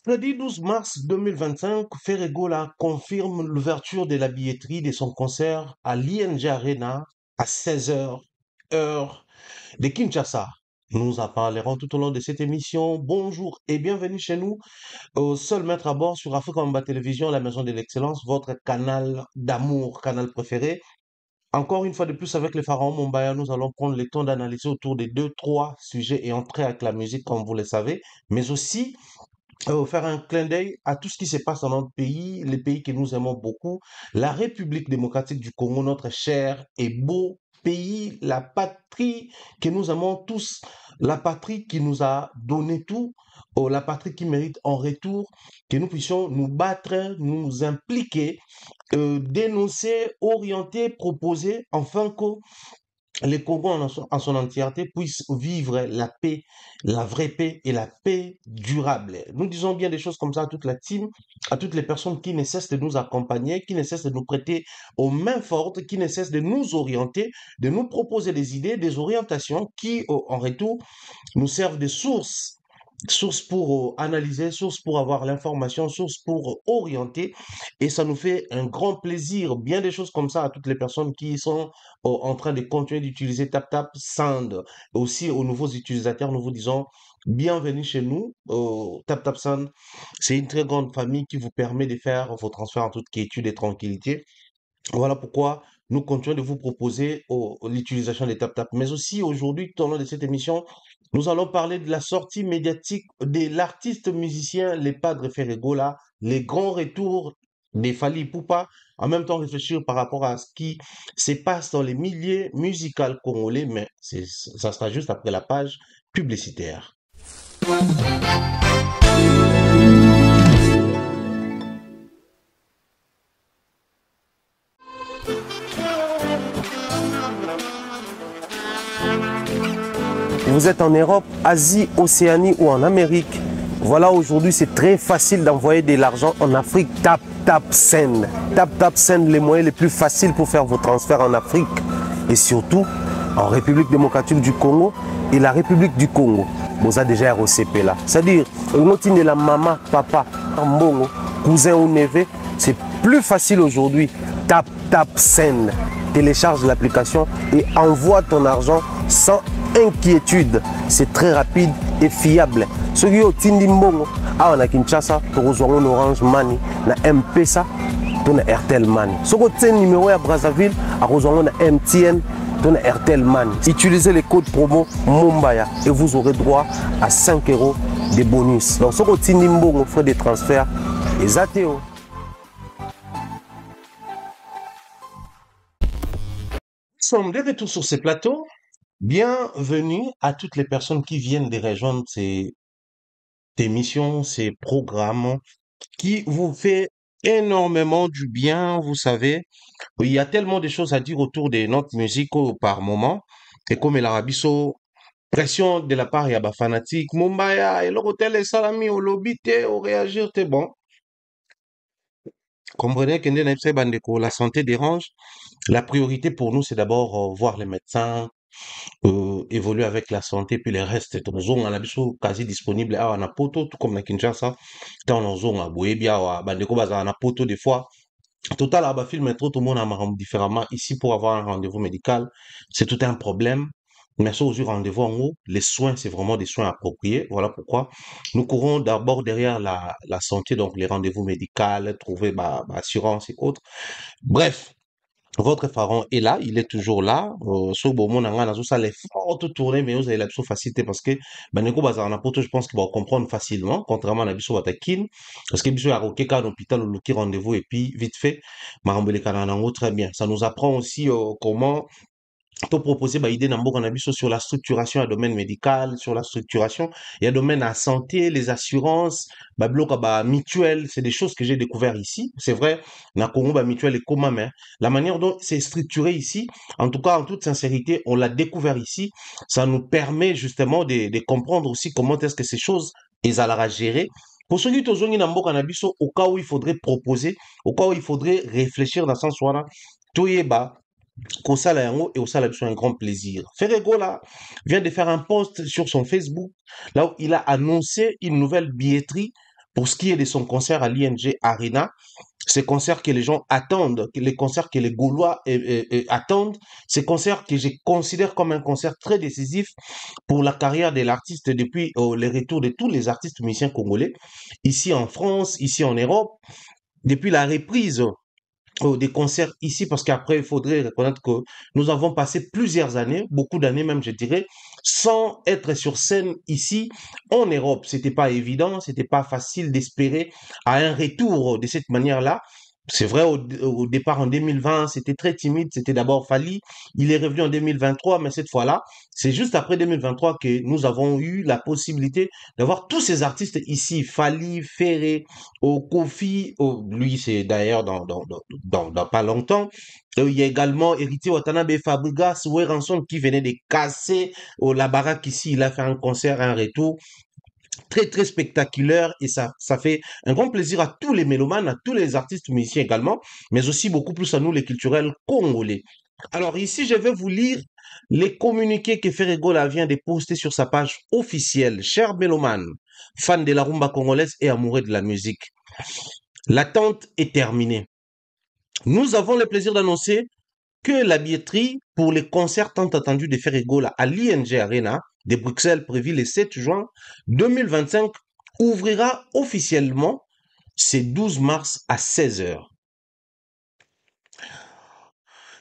Mercredi 12 mars 2025, Ferregola confirme l'ouverture de la billetterie de son concert à l'ING Arena à 16 heures, heure de Kinshasa. Nous en parlerons tout au long de cette émission. Bonjour et bienvenue chez nous, au seul maître à bord sur Africa Mamba Télévision, la maison de l'excellence, votre canal d'amour, canal préféré. Encore une fois de plus avec les pharaons Mombaya, nous allons prendre le temps d'analyser autour des deux, trois sujets et entrer avec la musique, comme vous le savez, mais aussi faire un clin d'œil à tout ce qui se passe dans notre pays, les pays que nous aimons beaucoup, la République démocratique du Congo, notre cher et beau pays, la patrie que nous aimons tous, la patrie qui nous a donné tout, la patrie qui mérite en retour que nous puissions nous battre, nous impliquer, dénoncer, orienter, proposer, afin que les Congos en son entièreté puissent vivre la paix, la vraie paix et la paix durable. Nous disons bien des choses comme ça à toute la team, à toutes les personnes qui ne cessent de nous accompagner, qui ne cessent de nous prêter aux mains fortes, qui ne cessent de nous orienter, de nous proposer des idées, des orientations qui, en retour, nous servent de source pour analyser, source pour avoir l'information, source pour orienter. Et ça nous fait un grand plaisir, bien des choses comme ça à toutes les personnes qui sont en train de continuer d'utiliser TapTap Sound. Aussi aux nouveaux utilisateurs, nous vous disons bienvenue chez nous. TapTap Sound, c'est une très grande famille qui vous permet de faire vos transferts en toute quiétude et tranquillité. Voilà pourquoi nous continuons de vous proposer l'utilisation des TapTap. Mais aussi aujourd'hui, tout au long de cette émission, nous allons parler de la sortie médiatique de l'artiste musicien Les Padres Ferregola, les grands retours des Fally Ipupa, en même temps réfléchir par rapport à ce qui se passe dans les milieux musicaux congolais, mais ça sera juste après la page publicitaire. Vous êtes en Europe, Asie, Océanie ou en Amérique. Voilà, aujourd'hui, c'est très facile d'envoyer de l'argent en Afrique. TapTapSend. TapTapSend, les moyens les plus faciles pour faire vos transferts en Afrique. Et surtout, en République démocratique du Congo et la République du Congo. Vous avez déjà ROCP là. C'est-à-dire, de la maman, papa, mbongo, cousin ou neveu, c'est plus facile aujourd'hui. TapTapSend. Télécharge l'application et envoie ton argent sans inquiétude. C'est très rapide et fiable. Ceux qui ont Tindi Mbongo, on a Kinshasa, on a Orange Money, on a M-Pesa, on a Airtel Money. Ceux qui ont numéro à Brazzaville, on a MTN, on a Airtel Money. Utilisez les codes promo Mombaya et vous aurez droit à 5 € de bonus. Donc ceux qui ont Tindi Mbongo, frais de transfert, les ATO. Nous sommes de retour sur ces plateaux. Bienvenue à toutes les personnes qui viennent de rejoindre ces émissions, ces programmes qui vous fait énormément du bien, vous savez. Il y a tellement de choses à dire autour de notre musique par moment. Et comme l'Arabiso, pression de la part, il y a des fanatiques. Mumbaya, et l'hôtel et salami, au lobby, au réagir, t'es bon. Comprenez que la santé dérange. La priorité pour nous, c'est d'abord voir les médecins, évoluer avec la santé, puis les restes, on a quasi disponible à Anapoto, tout comme la Kinshasa, dans nos zones à Bouébia, à Bandeko Baza, Anapoto, des fois. Total, à film métro, tout le monde a différemment. Ici, pour avoir un rendez-vous médical, c'est tout un problème. Mais ça, aux rendez-vous en haut, les soins, c'est vraiment des soins appropriés. Voilà pourquoi nous courons d'abord derrière la santé, donc les rendez-vous médicaux, trouver assurance et autres. Bref, votre pharaon est là, il est toujours là. Ce beau monde a ça les fortes tournées, mais vous avez la facilité parce que Baneko Bazar poto, je pense qu'il va comprendre facilement, contrairement à Biso Watakin. Parce que Biso a roqué qu'à l'hôpital, le qui rendez-vous et puis vite fait, Marambele Kananango, très bien. Ça nous apprend aussi comment pour proposer idée dans beaucoup sur la structuration à domaine médical, sur la structuration et à domaine à santé, les assurances, bloc mutuel, c'est des choses que j'ai découvert ici. C'est vrai, na Congo mutuel et comment mais la manière dont c'est structuré ici, en tout cas en toute sincérité, on l'a découvert ici, ça nous permet justement de comprendre aussi comment est-ce que ces choses ils allaient gérer. Pour ceux qui ont dans beaucoup au cas où il faudrait proposer, au cas où il faudrait réfléchir dans ce sens là, tout y est bas qu'au Yango et au Sala un grand plaisir. Ferregola vient de faire un post sur son Facebook là où il a annoncé une nouvelle billetterie pour ce qui est de son concert à l'ING Arena, ces concerts que les gens attendent, les concerts que les Gaulois attendent, ces concerts que je considère comme un concert très décisif pour la carrière de l'artiste depuis le retour de tous les artistes musiciens congolais, ici en France, ici en Europe, depuis la reprise des concerts ici, parce qu'après, il faudrait reconnaître que nous avons passé plusieurs années, beaucoup d'années même, je dirais, sans être sur scène ici en Europe. C'était pas évident, c'était pas facile d'espérer à un retour de cette manière-là. C'est vrai, au départ en 2020, c'était très timide. C'était d'abord Fali. Il est revenu en 2023, mais cette fois-là, c'est juste après 2023 que nous avons eu la possibilité d'avoir tous ces artistes ici. Fali, Ferré, au Kofi, lui, c'est d'ailleurs dans pas longtemps. Il y a également Héritier Watanabe Fabregas, Ranson qui venait de casser la baraque ici. Il a fait un concert, un retour très très spectaculaire et ça fait un grand plaisir à tous les mélomanes, à tous les artistes musiciens également, mais aussi beaucoup plus à nous les culturels congolais. Alors ici, je vais vous lire les communiqués que Ferregola vient de poster sur sa page officielle. Cher mélomane, fan de la rumba congolaise et amoureux de la musique, l'attente est terminée. Nous avons le plaisir d'annoncer que la billetterie pour les concerts tant attendus de Ferregola à l'ING Arena de Bruxelles prévu le 7 juin 2025 ouvrira officiellement ce 12 mars à 16 heures.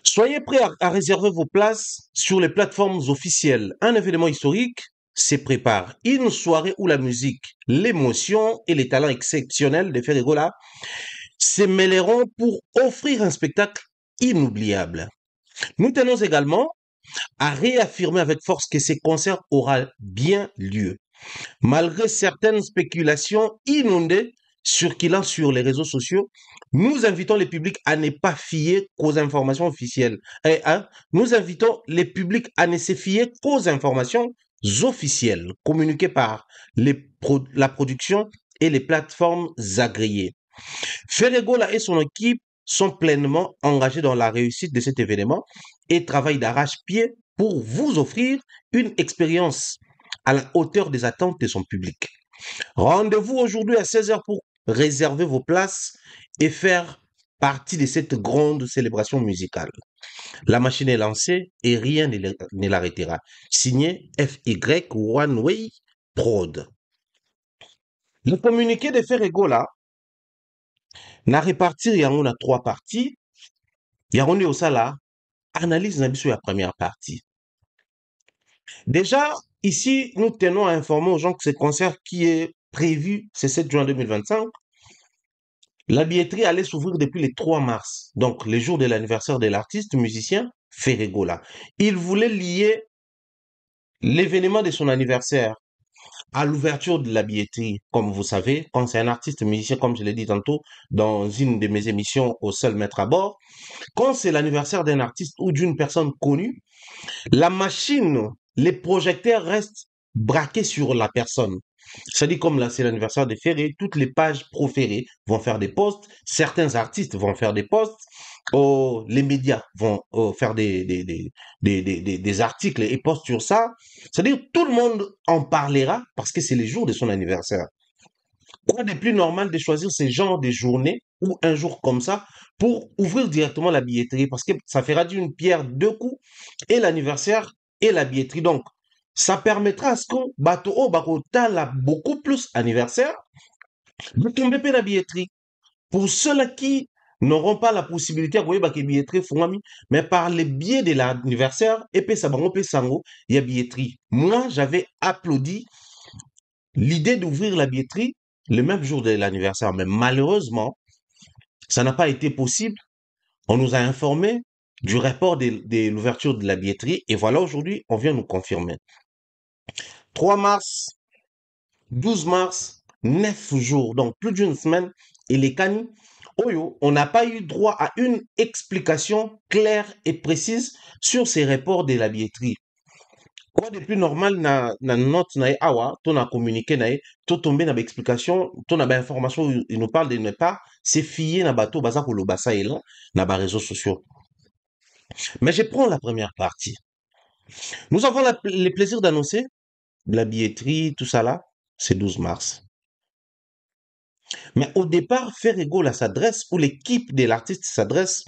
Soyez prêts à réserver vos places sur les plateformes officielles. Un événement historique se prépare. Une soirée où la musique, l'émotion et les talents exceptionnels de Ferregola se mêleront pour offrir un spectacle inoubliable. Nous tenons également à réaffirmer avec force que ces concerts aura bien lieu. Malgré certaines spéculations inondées circulant sur les réseaux sociaux, nous invitons les publics à ne pas fier qu'aux informations officielles. Nous invitons les publics à ne se fier qu'aux informations officielles communiquées par la production et les plateformes agréées. Ferregola et son équipe sont pleinement engagés dans la réussite de cet événement et travaillent d'arrache-pied pour vous offrir une expérience à la hauteur des attentes de son public. Rendez-vous aujourd'hui à 16 heures pour réserver vos places et faire partie de cette grande célébration musicale. La machine est lancée et rien ne l'arrêtera. Signé FY One Way Prod. Le communiqué de Ferregola n'a réparti yango na 3 parties. Yango nde osala analyse na biso ya première partie. Déjà, ici, nous tenons à informer aux gens que ce concert qui est prévu, c'est 7 juin 2025, la billetterie allait s'ouvrir depuis le 3 mars, donc le jour de l'anniversaire de l'artiste musicien Ferregola. Il voulait lier l'événement de son anniversaire à l'ouverture de la billetterie. Comme vous savez, quand c'est un artiste musicien, comme je l'ai dit tantôt dans une de mes émissions au Seul Maître à bord, quand c'est l'anniversaire d'un artiste ou d'une personne connue, la machine, les projecteurs restent braqués sur la personne. C'est-à-dire, comme là, c'est l'anniversaire de Ferré, toutes les pages pro-Ferré vont faire des posts, certains artistes vont faire des posts, les médias vont faire des articles et posts sur ça. C'est-à-dire, tout le monde en parlera parce que c'est le jour de son anniversaire. Quoi de plus normal de choisir ce genre de journée ou un jour comme ça pour ouvrir directement la billetterie parce que ça fera d'une pierre deux coups et l'anniversaire et la billetterie. Donc, ça permettra à ce que bateau au bakota la beaucoup plus anniversaire de tomber par la billetterie. Pour ceux-là qui n'auront pas la possibilité de voir la billetterie fongami, mais par le biais de l'anniversaire et puis ça bango sango, il y a billetterie. Moi, j'avais applaudi l'idée d'ouvrir la billetterie le même jour de l'anniversaire, mais malheureusement, ça n'a pas été possible. On nous a informé du report de l'ouverture de la billetterie et voilà aujourd'hui, on vient nous confirmer. 3 mars, 12 mars, 9 jours, donc plus d'une semaine, et les canis, Oyo, on n'a pas eu droit à une explication claire et précise sur ces reports de la billetterie. Quoi de plus normal na note na awa, ton a communiqué na to tombé na explication, ton a information, il nous parle de ne pas se fier na bateau baza ko lo basa là na ba réseaux sociaux. Mais je prends la première partie. Nous avons le plaisir d'annoncer la billetterie, tout ça là, c'est 12 mars. Mais au départ, Ferregola s'adresse, ou l'équipe de l'artiste s'adresse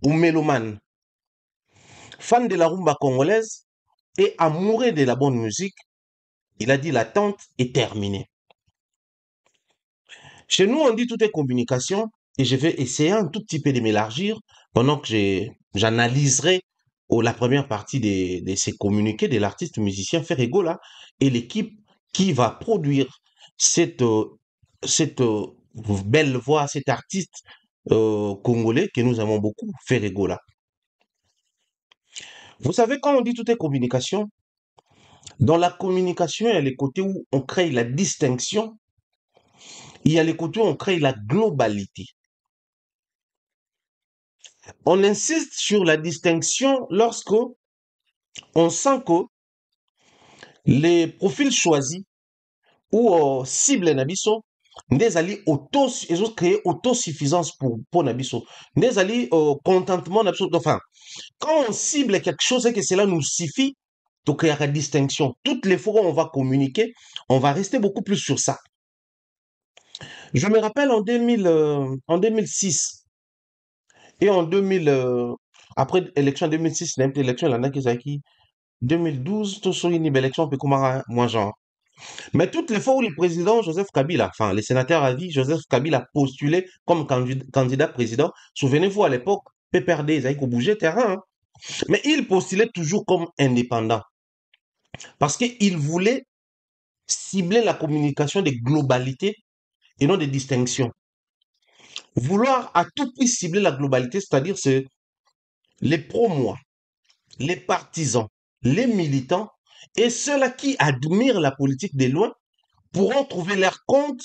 aux mélomanes, fans de la rumba congolaise et amoureux de la bonne musique. Il a dit l'attente est terminée. Chez nous, on dit tout est communication et je vais essayer un tout petit peu de m'élargir pendant que j'analyserai la première partie de ces communiqués de l'artiste musicien Ferregola et l'équipe qui va produire cette, cette belle voix, cet artiste congolais que nous aimons beaucoup, Ferregola. Vous savez, quand on dit tout est communication, dans la communication, il y a les côtés où on crée la distinction, il y a les côtés où on crée la globalité. On insiste sur la distinction lorsque on sent que les profils choisis ou cible na biso ndezali ils ont créé autosuffisance pour na biso ndezali contentement na biso. Enfin, quand on cible quelque chose et que cela nous suffit, donc il y a la distinction. Toutes les fois où on va communiquer, on va rester beaucoup plus sur ça. Je me rappelle en 2006 et en 2000, après l'élection 2006, l'élection il y en a qui 2012, tout ça, une élection, peut comment moi genre. Mais toutes les fois où le président Joseph Kabila, enfin, les sénateurs à vie, Joseph Kabila a postulé comme candidat président, souvenez-vous à l'époque, PPRD, ils avaient bouger terrain, hein. Mais il postulait toujours comme indépendant. Parce qu'il voulait cibler la communication des globalités et non des distinctions. Vouloir à tout prix cibler la globalité, c'est-à-dire c'est les pro-moi, les partisans, les militants et ceux-là qui admirent la politique de loin pourront trouver leur compte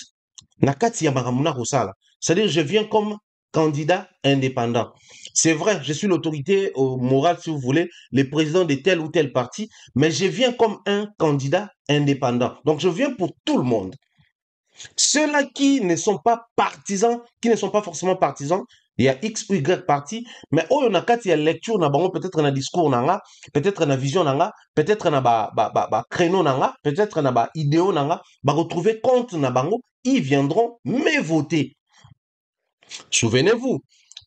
na kati ya makambo kosala. C'est-à-dire je viens comme candidat indépendant. C'est vrai, je suis l'autorité morale, si vous voulez, le président de tel ou tel parti, mais je viens comme un candidat indépendant. Donc je viens pour tout le monde. Ceux-là qui ne sont pas partisans, qui ne sont pas forcément partisans, il y a X ou Y parti, mais oh, il y a quand lecture, peut-être un discours, peut-être une vision, peut-être un créneau, peut-être un idéo, retrouver compte, ils viendront me voter. Souvenez-vous,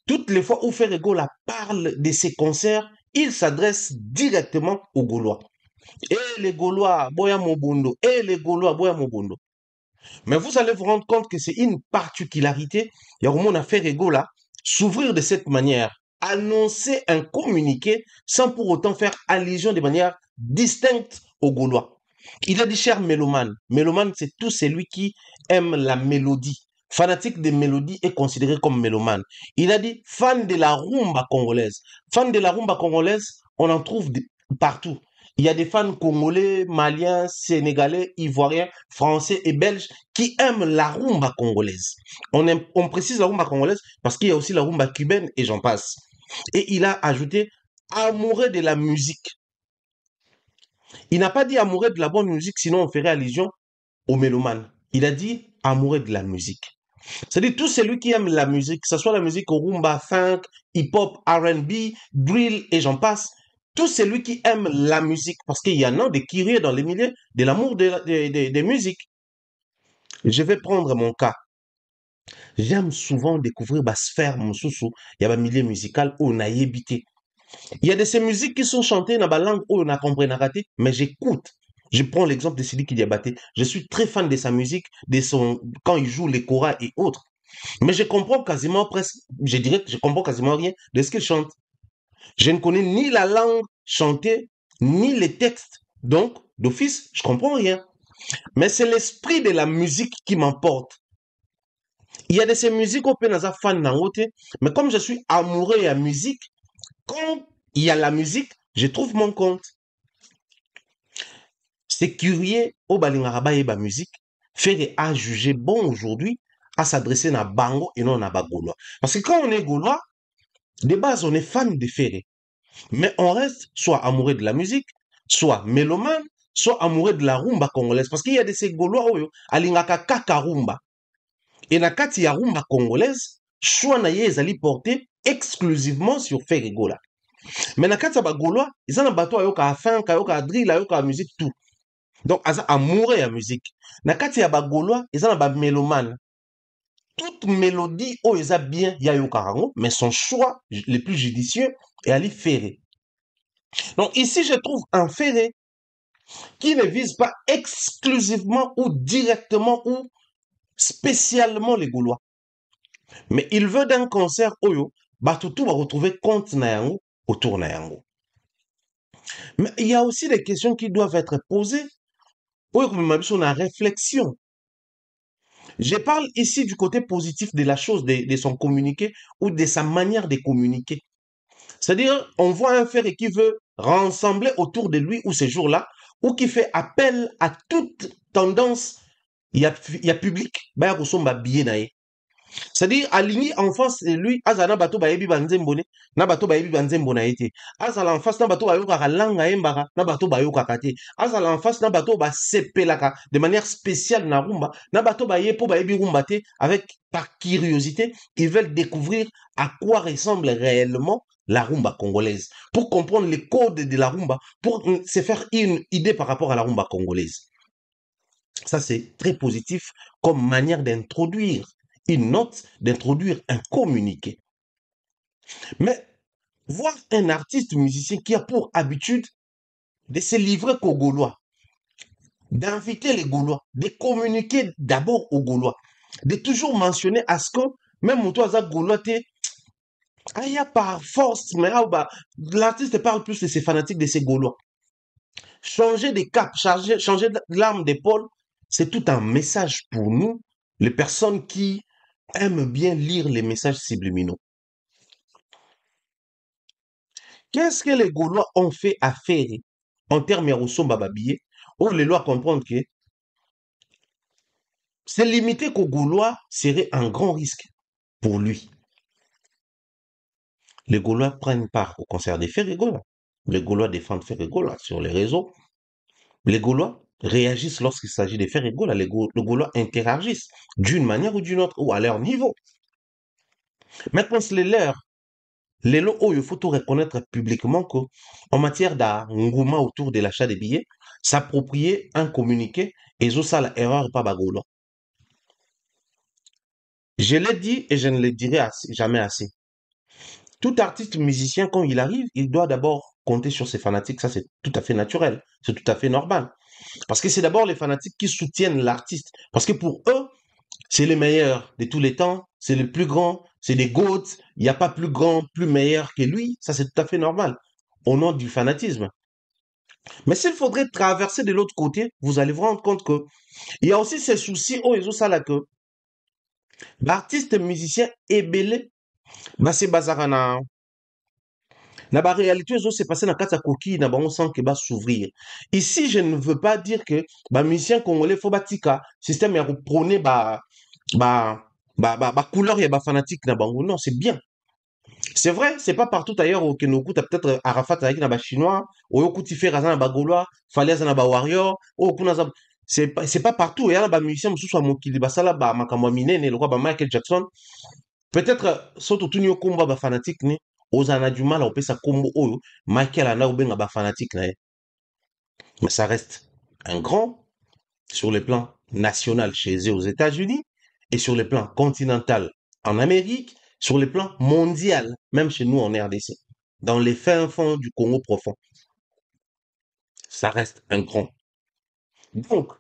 toutes les fois où Ferregola parle de ses concerts, il s'adresse directement aux Gaulois. Et les Gaulois, Boya Mobundo, et les Gaulois, Boya Mobundo. Mais vous allez vous rendre compte que c'est une particularité. Il y a vraiment Ferregola s'ouvrir de cette manière, annoncer un communiqué sans pour autant faire allusion de manière distincte aux Gaulois. Il a dit, cher mélomane, mélomane c'est tout celui qui aime la mélodie. Fanatique de mélodie est considéré comme mélomane. Il a dit, fan de la rumba congolaise. Fan de la rumba congolaise, on en trouve partout. Il y a des fans congolais, maliens, sénégalais, ivoiriens, français et belges qui aiment la rumba congolaise. On précise la rumba congolaise parce qu'il y a aussi la rumba cubaine et j'en passe. Et il a ajouté amoureux de la musique. Il n'a pas dit amoureux de la bonne musique, sinon on ferait allusion au mélomane. Il a dit amoureux de la musique. C'est-à-dire tout celui qui aime la musique, que ce soit la musique rumba, funk, hip-hop, R&B, drill et j'en passe, tout celui qui aime la musique, parce qu'il y en a des curieux dans les milieux de l'amour des musiques. Je vais prendre mon cas. J'aime souvent découvrir ma sphère, mon sous-sous, il y a un milieu musical où on a habité. Il y a de ces musiques qui sont chantées dans la langue où on a compris, raté, mais j'écoute. Je prends l'exemple de Sidi Diabaté. Je suis très fan de sa musique, quand il joue les choras et autres. Mais je comprends quasiment presque, je dirais que je comprends quasiment rien de ce qu'il chante. Je ne connais ni la langue chantée, ni les textes. Donc, d'office, je comprends rien. Mais c'est l'esprit de la musique qui m'emporte. Il y a de ces musiques au Pénaza fan nangote, mais comme je suis amoureux de la musique, quand il y a la musique, je trouve mon compte. C'est curieux au balingarabaye et ba musique, faire à juger bon aujourd'hui à s'adresser à Bango et non à Bagolois. Parce que quand on est Gaulois, de base, on est fan de Ferré. Mais on reste soit amoureux de la musique, soit mélomane, soit amoureux de la rumba congolaise. Parce qu'il y a de ces Gaulois, alingaka kaka rumba. Et na kati ya rumba congolaise, choix na ye ezali porté exclusivement sur Ferregola. Mais na kati ya ba Gaulois, ils ont bateau ayoka funk, ayoka drill, ayoka musique tout. Donc aza amoureux ya musique. Na kati ya ba Gaulois, ils ont ba mélomane. toute mélodie oyo eza bien ya yokaka yango, mais son choix le plus judicieux est Ali Ferré. Donc ici, je trouve un Ferré qui ne vise pas exclusivement ou directement ou spécialement les Gaulois. Mais il veut d'un concert oyo, Batutu va retrouver compte na yango, autour na yango. Mais il y a aussi des questions qui doivent être posées pour la réflexion. Je parle ici du côté positif de la chose, de son communiqué ou de sa manière de communiquer. C'est-à-dire, on voit un Ferré qui veut rassembler autour de lui ou ces jours-là, ou qui fait appel à toute tendance, il y a public, bah, c'est-à-dire, aligné en face de lui, azana bato bayebi banzembone, na bato bayebi banzembona ete. Azala en face na bato bayoka langa embara, na bato bayoka kate. Azala en face na bato ba sepelaka de manière spéciale na rumba, na bato bayepo bayebi rumba te, avec par curiosité, ils veulent découvrir à quoi ressemble réellement la rumba congolaise, pour comprendre les codes de la rumba, pour se faire une idée par rapport à la rumba congolaise. Ça, c'est très positif comme manière d'introduire une note, d'introduire un communiqué. Mais voir un artiste musicien qui a pour habitude de se livrer qu'aux Gaulois, d'inviter les Gaulois, de communiquer d'abord aux Gaulois, de toujours mentionner à ce que même toi, ça Gaulois, il y a par force, mais l'artiste parle plus de ses fanatiques, de ses Gaulois. Changer de cap, changer l'arme d'épaule, c'est tout un message pour nous, les personnes qui aiment bien lire les messages subliminaux. Qu'est-ce que les Gaulois ont fait à Ferré en termes de Rousseau Bababillé, où les lois comprennent que c'est limité qu'aux Gaulois serait un grand risque pour lui. Les Gaulois prennent part au concert des Ferré-Gaulois. Les Gaulois défendent Ferré-Gaulois sur les réseaux. Les Gaulois réagissent lorsqu'il s'agit de Ferré-Gaulois. Les Gaulois interagissent d'une manière ou d'une autre ou à leur niveau. Maintenant, c'est les leurs. Les lots, il faut tout reconnaître publiquement qu'en matière d'engouement autour de l'achat des billets, s'approprier un communiqué et ça la erreur pas bagolo. Je l'ai dit et je ne le dirai jamais assez. Tout artiste musicien, quand il arrive, il doit d'abord compter sur ses fanatiques. Ça, c'est tout à fait naturel. C'est tout à fait normal. Parce que c'est d'abord les fanatiques qui soutiennent l'artiste. Parce que pour eux, c'est les meilleurs de tous les temps, c'est les plus grands, c'est des GOAT, il n'y a pas plus grand, plus meilleur que lui, ça c'est tout à fait normal, au nom du fanatisme. Mais s'il faudrait traverser de l'autre côté, vous allez vous rendre compte que il y a aussi ces soucis au réseau ça que l'artiste musicien est belé, bah c'est bazarana. Na ba réalité zo c'est passé dans kata coquille na ba on sent que va s'ouvrir. Ici je ne veux pas dire que ba musicien congolais faut batika système ya prôner couleur et ba fanatique na bango. Non, c'est bien. C'est vrai, c'est pas partout ailleurs au Kenoku, t'as peut-être Arafat avec na ba chinois, au yokuti fait razan na ba gaulois, Falias na ba warrior, au kuna c'est pas partout, et là ba musicien mususu a mokili basala ba makamwa minene, le roi ba Michael Jackson. Peut-être soto tuni yo komba ba fanatique ne, ozana du mal à opesa kombo oyo, Michael ana obenga ba fanatique na ye. Mais ça reste un grand sur le plan national chez eux aux États-Unis et sur le plan continental en Amérique, sur le plan mondial, même chez nous en RDC, dans les fins fonds du Congo profond. Ça reste un grand. Donc,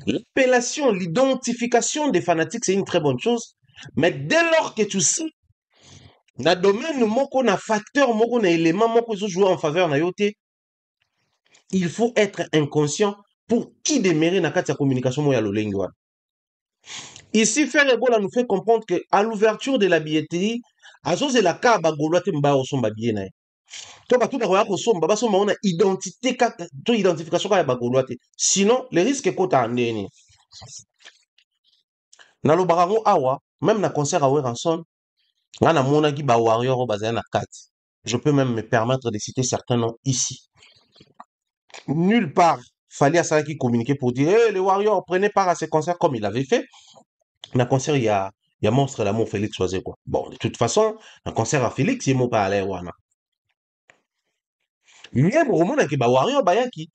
l'appellation, l'identification des fanatiques, c'est une très bonne chose. Mais dès lors que tu sais, dans le domaine moko na facteur moko na élément moko jouer en faveur na yote, il faut être inconscient pour qui démérer na kati ya communication moya lolengi wana. Ici, Ferré-Gaulois nous fait comprendre qu'à l'ouverture de la billetterie, à ce c'est la cas bagolois te mba osomba bien na. To ba tout ba ko somba ba somba on a identité to identification ka bagolois te. Sinon, le risque ko ta ndeni. Na lo barango awa, même na concert à Weranson, nga na mona ki ba warrior bazana na kati. Je peux même me permettre de citer certains noms ici. Nulle part fallait à ça qui communiquer pour dire hey, les warriors prenez part à ces concerts comme il avait fait. Dans le concert, il y a Monstre l'amour Félix Oisé, quoi. Bon, de toute façon, dans le concert à Félix, il m'a pas allé, wana. ye bokomonaki bawarrior bayaki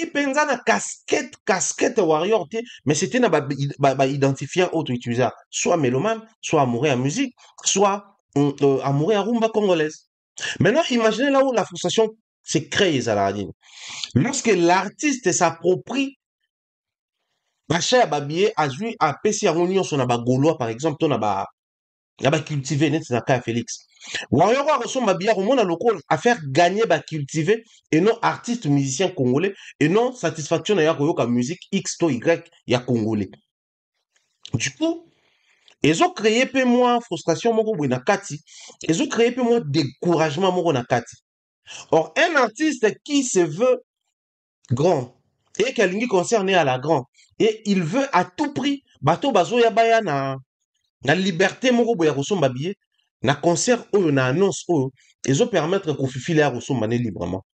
mpenza na casquette warrior te, mais c'était na baidentifiant oyo toutilisaka, soit mélomane, soit amoureux ya musique, soit amoureux ya rumba congolaise. Maintenant, imaginez là où la frustration se crée ezalaka nini. Lorsque l'artiste s'approprie basha ya babillet azwi apesi yango nyonso na bagaulois par exemple to na bacultive neti na ka ya Félix. Warrior oyo akosomba billet akomona lokola affaire gagner bacultive et non artiste musicien congolais et non satisfaction na ye akoyoka musique X to Y ya congolais. Du coup, ezocreye mpe mwa frustration moko boye na kati, ezocreye mpe mwa découragement moko na kati. Or, un artiste qui se veut grand et qui alingi concerné à la grand et il veut à tout prix bato bazoya baya na liberté moko boye ya kosomba billet na concert oyo na annonce oyo ezopermettre kofifila ya kosomba ne librement,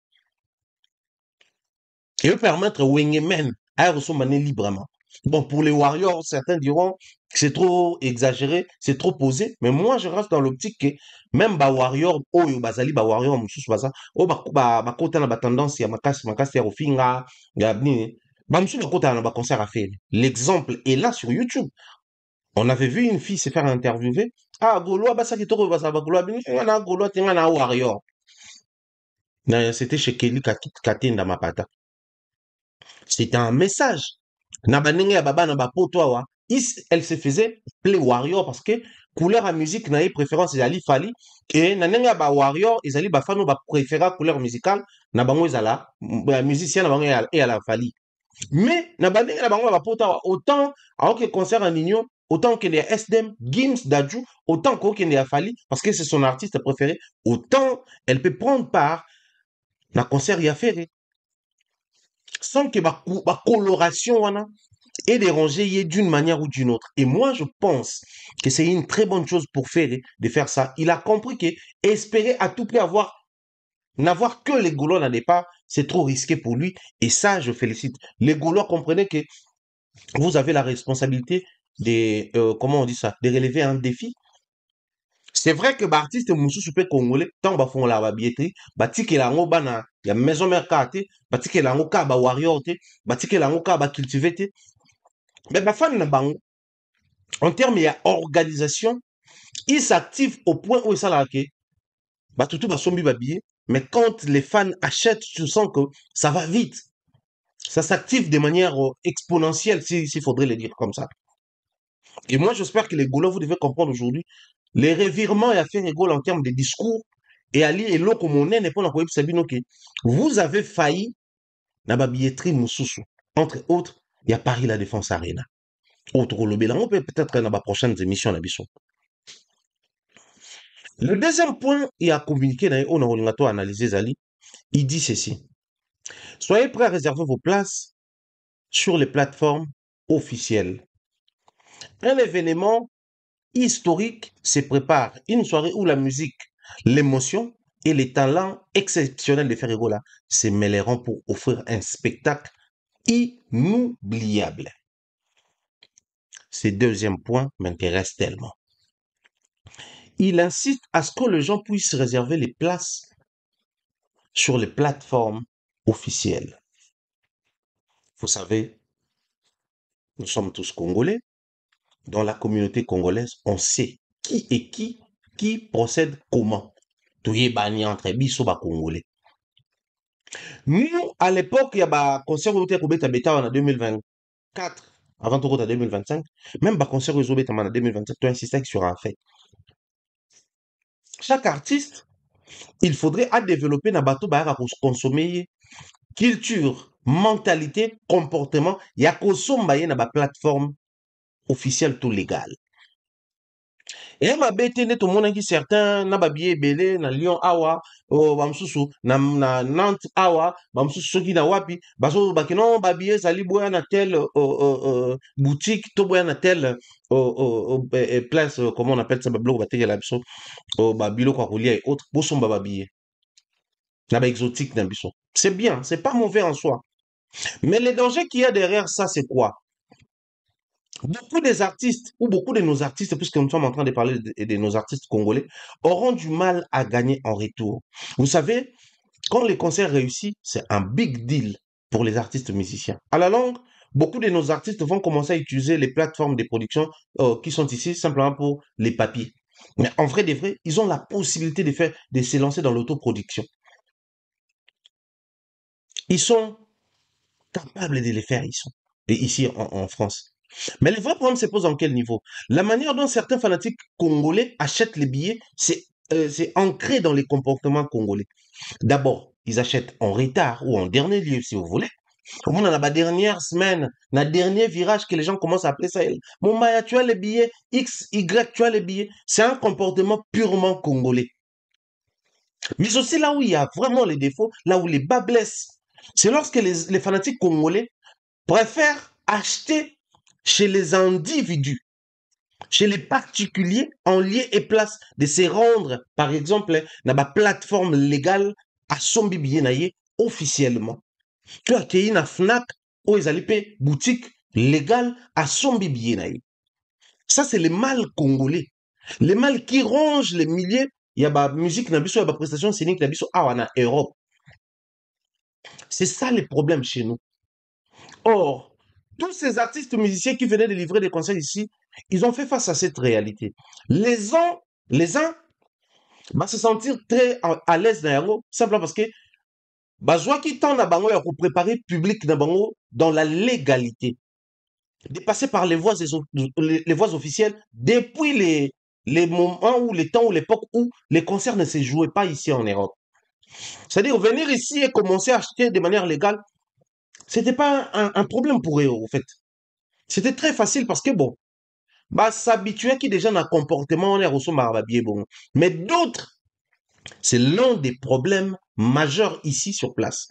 ezopermettre wengemen aya kosomba ne librement. Bon, pour les warriors, certains diront que c'est trop exagéré, c'est trop posé, mais moi je reste dans l'optique que même ba warrior oyo bazali ba warrior mosusu baza o bakota na batendance ya makasi ya kofinga ya nini bamosusu bakota na baconcert à faire. L'exemple est là sur YouTube. On avait vu une fille se faire interviewer. Ah, Gaulois, bah ça qui toko basa ba Gaulois bini na Gaulois tinga na warrior. C'était chez Kelly Katinda Mapata. C'était un message. Na banenge ya baba na bapoto awa, elle se faisait play warrior parce que couleur à musique na ye préférence ezali fali et na ndenge ya ba warrior ezali ba fano ba préféra couleur musicale na bango ezala ba musicien na bango et à la fali. Mais na bandenge na bango bapoto awa autant aoke concert en union autant que les SDM, Gims, Dadju, autant que les Fali, parce que c'est son artiste préféré, autant elle peut prendre part dans le concert y a fait. Sans que ma coloration est dérangée d'une manière ou d'une autre. Et moi, je pense que c'est une très bonne chose pour Ferré de faire ça. Il a compris que espérer à tout prix n'avoir que les Gaulois n'en pas, c'est trop risqué pour lui. Et ça, je félicite. Les Gaulois comprenaient que vous avez la responsabilité de, comment on dit ça, de relever un défi. C'est vrai que l'artiste mosusu pe congolais tant bafongola ba billetterie batikela yango bana ya maison mère te batikela yango ka ba warrior te batikela yango ka ba cultiver te mais bafani na bango en termes ya organisation ils s'activent au point où ça là que batutu basombi ba billet mais quand les fans achètent tu sens que ça va vite, ça s'active de manière exponentielle s'il faudrait le dire comme ça. Et moi j'espère que les Gaulois vous devez comprendre aujourd'hui les revirements et à faire égale en termes de discours et ali eloko monene mpona koyebisa bino ke vous avez failli na babilletterie mosusu entre autres il y a Paris La Défense Arena oyo tokolobela yango mpe peut-être na baprochaines émissions na biso. Le deuxième point et à communiquer na ye oyo na kolinga to analyse ezali il dit ceci: soyez prêts à réserver vos places sur les plateformes officielles. Un événement historique se prépare, une soirée où la musique, l'émotion et les talents exceptionnels de Ferregola se mêleront pour offrir un spectacle inoubliable. Ce deuxième point m'intéresse tellement. Il insiste à ce que les gens puissent réserver les places sur les plateformes officielles. Vous savez, nous sommes tous Congolais. Dans la communauté congolaise, on sait qui est qui procède comment. Toyebani entre biso ba Congolais. Nous, à l'époque, il y a un concert où il en 2024, avant tout en 2025, même un concert où il y en 2027, tu insistais sur un fait. Chaque artiste, il faudrait à développer na bateau à consommer culture, mentalité, comportement, il y a consommer na plateforme officielle tout légale. Et mabe te nde tomonaki certain na babillet ebele na Lyon awa bamosusu na Nantes awa bamosusu soki na wapi bazolobaki non babillet ezali boya na tel boutique to boya na tel place comment on appelle ça babiloko batekela biso babiloko ya kolia et autres bosomba babillet na baexotique na biso. C'est bien, c'est pas mauvais en soi, mais le danger qu'il y a derrière ça c'est quoi? Beaucoup des artistes, ou beaucoup de nos artistes, puisque nous sommes en train de parler de nos artistes congolais, auront du mal à gagner en retour. Vous savez, Quand les concerts réussissent, c'est un big deal pour les artistes musiciens. À la longue, beaucoup de nos artistes vont commencer à utiliser les plateformes de production qui sont ici simplement pour les papiers. Mais en vrai des vrais, ils ont la possibilité de se lancer dans l'autoproduction. Ils sont capables de les faire ici en France. Mais le vrai problème se pose en quel niveau? La manière dont certains fanatiques congolais achètent les billets, c'est ancré dans les comportements congolais. D'abord, ils achètent en retard ou en dernier lieu, si vous voulez. Au moins, dans la dernière semaine, dans le dernier virage que les gens commencent à appeler ça. Mon Maya, tu as les billets, X, Y, tu as les billets. C'est un comportement purement congolais. Mais aussi là où il y a vraiment les défauts, là où les bas blessent, c'est lorsque les fanatiques congolais préfèrent acheter chez les individus, chez les particuliers, en lieu et place de se rendre, par exemple, dans la plateforme légale à Sombi Bienaye officiellement. Tu as accueilli une FNAC où ils allaient boutique légale à Sombi Bienaye. Ça, c'est le mal congolais. Le mal qui ronge les milliers. Il y a la musique, il y a la prestation scénique, il y a en Europe. C'est ça le problème chez nous. Or, tous ces artistes musiciens qui venaient de livrer des concerts ici, ils ont fait face à cette réalité. Les uns vont se sentir très à l'aise dans Yango, simplement parce que bazwa qui tend à bango pour préparer public dans bango dans la légalité, de passer par les voies officielles depuis les moments ou les temps ou l'époque où les concerts ne se jouaient pas ici en Europe. C'est-à-dire venir ici et commencer à acheter de manière légale, c'était pas un problème pour eux, en fait. C'était très facile parce que bon, bah, s'habituer qui déjà n'a comportement, on est reçu bien bon. Mais d'autres, c'est l'un des problèmes majeurs ici sur place.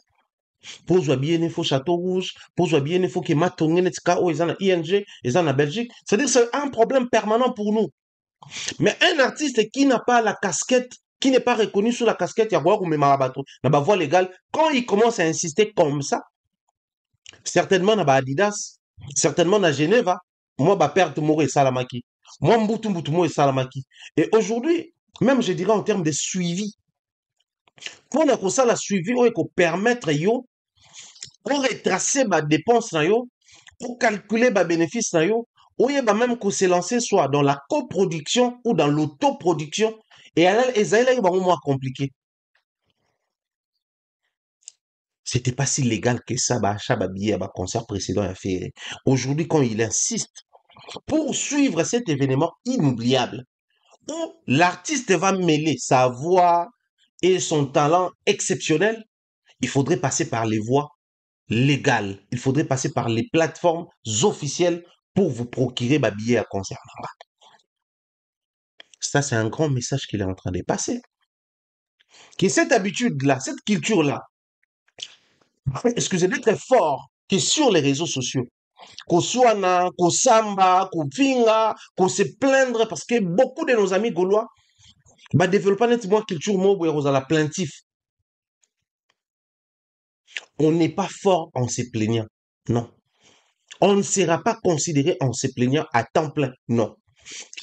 Pose bien il faut Château Rouge, pose bien il faut que Matongen, etc., ou ils en ING, ils en Belgique. C'est-à-dire c'est un problème permanent pour nous. Mais un artiste qui n'a pas la casquette, qui n'est pas reconnu sous la casquette, Yagouar ou Marabato, n'a pas voie légale, quand il commence à insister comme ça, certainement na Adidas, certainement na Genève, moi ba perte moro et salamaki. Moi mbutu mbutu mo et salamaki. Et aujourd'hui, même je dirais en termes de suivi, pour na ça la suivi ou ko permettre yo pour retracer ma dépense na yo, pour calculer ma bénéfice na yo, ou yeba même qu'on se lancer soit dans la coproduction ou dans l'autoproduction et alors ça est moins compliqué. C'était pas si légal que ça, bah, achat, bah, billet, bah, concert précédent a fait. Aujourd'hui, quand il insiste pour suivre cet événement inoubliable, où l'artiste va mêler sa voix et son talent exceptionnel, il faudrait passer par les voies légales. Il faudrait passer par les plateformes officielles pour vous procurer ma billet à concert. Ça, c'est un grand message qu'il est en train de passer. Que cette habitude-là, cette culture-là, excusez d'être fort, que sur les réseaux sociaux, qu'on soit qu'on samba, qu'on finga, qu'on se plaindre, parce que beaucoup de nos amis gaulois, bah, développer nettement culture mobile à la plaintif. On n'est pas fort en se plaignant. Non. On ne sera pas considéré en se plaignant à temps plein. Non.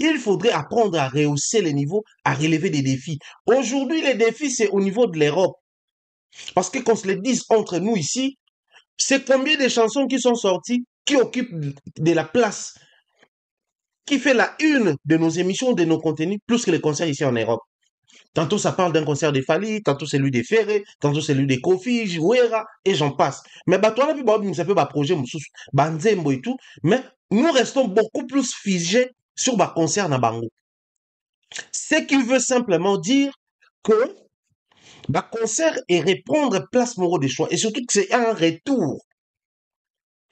Il faudrait apprendre à rehausser les niveaux, à relever des défis. Aujourd'hui, les défis, c'est au niveau de l'Europe. Parce que qu'on se le dise entre nous ici, c'est combien de chansons qui sont sorties, qui occupent de la place, qui fait la une de nos émissions, de nos contenus, plus que les concerts ici en Europe. Tantôt ça parle d'un concert des Fali, tantôt c'est lui des Ferré, tantôt c'est lui des Kofi, Jouera, et j'en passe. Mais bah, toi, ça peut projet, Banzembo et tout, mais nous restons beaucoup plus figés sur le concert na Bango. Ce qui veut simplement dire que le concert est répondre place Moro des choix, et surtout que c'est un retour.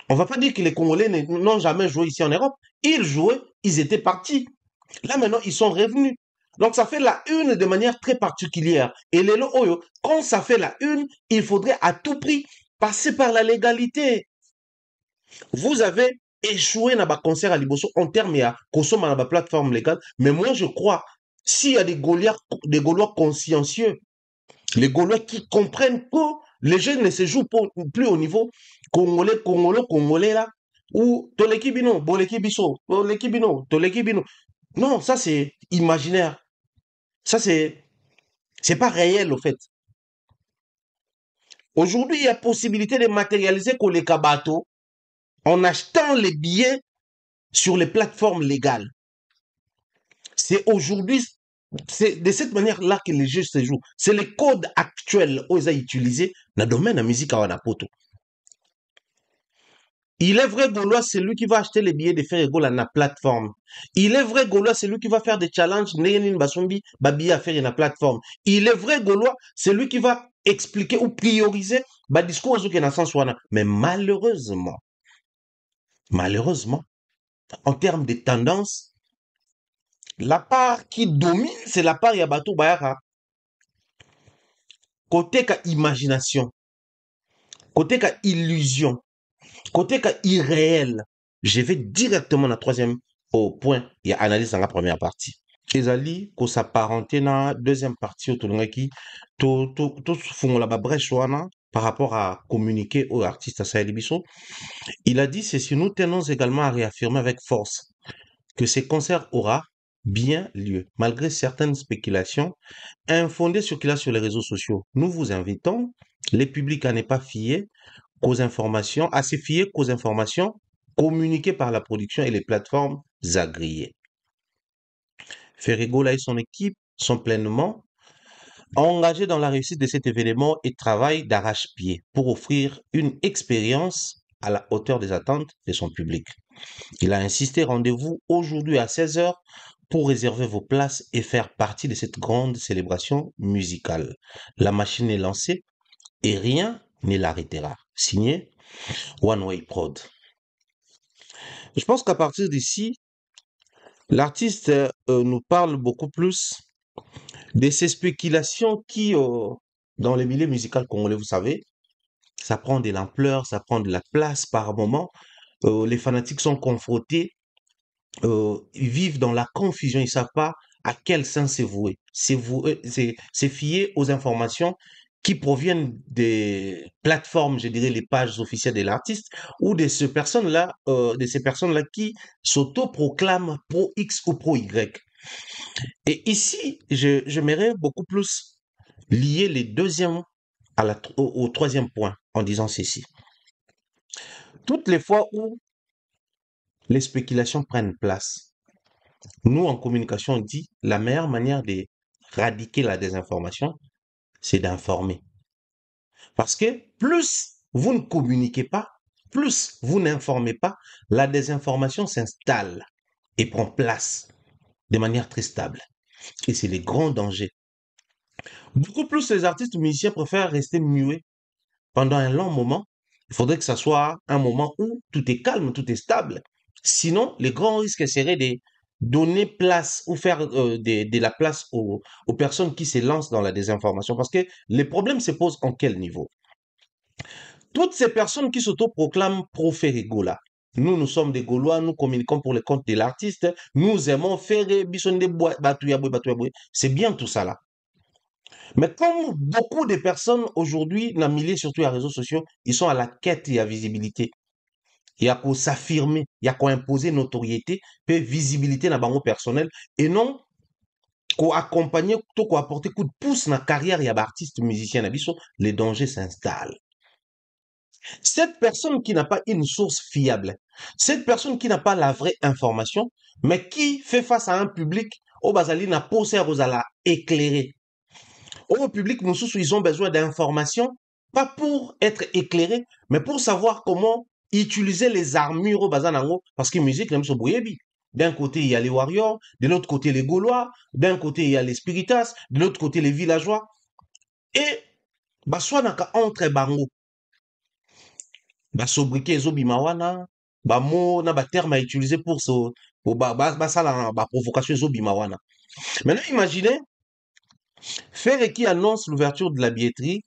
On va pas dire que les Congolais n'ont jamais joué ici en Europe. Ils jouaient, ils étaient partis. Là maintenant, ils sont revenus. Donc ça fait la une de manière très particulière. Et les Oyo, quand ça fait la une, il faudrait à tout prix passer par la légalité. Vous avez échoué dans le concert à Liboso en termes de consommer dans la plateforme légale. Mais moi, je crois, s'il y a des Gaulois consciencieux, les Gaulois qui comprennent que les jeunes ne se jouent plus au niveau congolais là, ou Toleki Bino, Boleki Biso, Toleki Bino, Toleki Bino. Non, ça c'est imaginaire. Ça c'est pas réel au fait. Aujourd'hui, il y a possibilité de matérialiser Koleka Bato en achetant les billets sur les plateformes légales. C'est aujourd'hui, c'est de cette manière-là que les jeux se jouent. C'est le code actuel qu'ils ont utilisé dans le domaine de la musique à Wanapoto. Il est vrai Gaulois, c'est lui qui va acheter les billets de faire Gaulois dans la plateforme. Il est vrai Gaulois, c'est lui qui va faire des challenges, Neyenin Basombi, Babi à faire dans la plateforme. Il est vrai Gaulois, c'est lui qui va expliquer ou prioriser le discours qui est dans le sens. Mais malheureusement, en termes de tendance, la part qui domine, c'est la part Yabato Bayara. Côté ka imagination, côté ka illusion, côté ka irréel, je vais directement dans le troisième au point, il y a analyse dans la première partie. Ezali ko s'apparenter dans la deuxième partie autolongaki to fungola ba brèche wana par rapport à communiquer aux artistes à Sahel Bisso. Il a dit ceci: nous tenons également à réaffirmer avec force que ces concerts aura bien lieu malgré certaines spéculations infondées circulent sur les réseaux sociaux. Nous vous invitons les publics à ne pas fier qu'aux informations, à se fier qu'aux informations communiquées par la production et les plateformes agréées. Ferregola et son équipe sont pleinement engagés dans la réussite de cet événement et travaillent d'arrache-pied pour offrir une expérience à la hauteur des attentes de son public. Il a insisté, rendez-vous aujourd'hui à 16h pour réserver vos places et faire partie de cette grande célébration musicale. La machine est lancée et rien ne l'arrêtera. Signé One Way Prod. Je pense qu'à partir d'ici, l'artiste nous parle beaucoup plus de ces spéculations qui, dans les milieux musicaux congolais, vous savez, ça prend de l'ampleur, ça prend de la place par moment. Les fanatiques sont confrontés, ils vivent dans la confusion, ils ne savent pas à quel sens c'est voué. C'est fier aux informations qui proviennent des plateformes, je dirais les pages officielles de l'artiste, ou de ces personnes-là qui s'autoproclament pro X ou pro Y. Et ici, j'aimerais beaucoup plus lier les deuxièmes au troisième point en disant ceci. Toutes les fois où les spéculations prennent place, nous, en communication, on dit la meilleure manière de radiquer la désinformation, c'est d'informer. Parce que plus vous ne communiquez pas, plus vous n'informez pas, la désinformation s'installe et prend place de manière très stable. Et c'est le grand danger. Beaucoup plus les artistes ou musiciens préfèrent rester muets pendant un long moment. Il faudrait que ça soit un moment où tout est calme, tout est stable. Sinon, le grand risque serait de donner place ou faire de la place aux personnes qui se lancent dans la désinformation. Parce que les problèmes se posent en quel niveau? Toutes ces personnes qui s'autoproclament pro-Ferregola, nous sommes des Gaulois, nous communiquons pour le compte de l'artiste, nous aimons Ferre, Bissonde, Batouyaboui. C'est bien tout ça là. Mais comme beaucoup de personnes aujourd'hui, dans le milieu, surtout les réseaux sociaux, ils sont à la quête et à visibilité. Il y a qu'à s'affirmer, il y a qu'à imposer notoriété, puis visibilité dans le bango personnel, et non qu'à accompagner, qu'à apporter coup de pouce dans la carrière, il y a artistes, musiciens, les dangers s'installent. Cette personne qui n'a pas une source fiable, cette personne qui n'a pas la vraie information, mais qui fait face à un public, au Bazali n'a pas à éclairer. Au public, nous ils ont besoin d'informations, pas pour être éclairés, mais pour savoir comment utiliser les armures au Bazanango, parce que musique, n'aime se bouillir. D'un côté, il y a les warriors, de l'autre côté, les Gaulois, d'un côté, il y a les spiritas, de l'autre côté, les villageois. Et, soit entre bango, sobriquet zobimawana, mot na terme à utiliser pour ça, la provocation zobimawana. Maintenant, imaginez, faire qui annonce l'ouverture de la billetterie,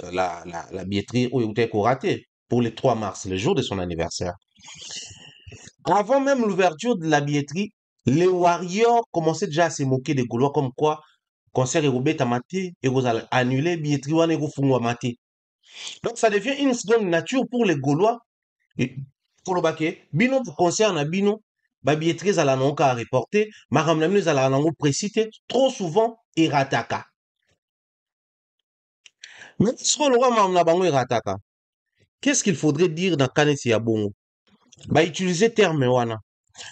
la billetterie où il raté pour le 3 mars, le jour de son anniversaire. Avant même l'ouverture de la billetterie, les Warriors commençaient déjà à se moquer des Gaulois comme quoi concert est maté et vous allez annuler billetterie ou à maté. Donc ça devient une seconde nature pour les Gaulois. Pour le baquet, bino concert na bino, ba billetterie à la non à reporter, ma ramène à la non précité, trop souvent et rataka. Mais siko lokwa na bango erataka, qu'est-ce qu'il faudrait dire dans kaneti ya bongo? Bah utiliser terme wana.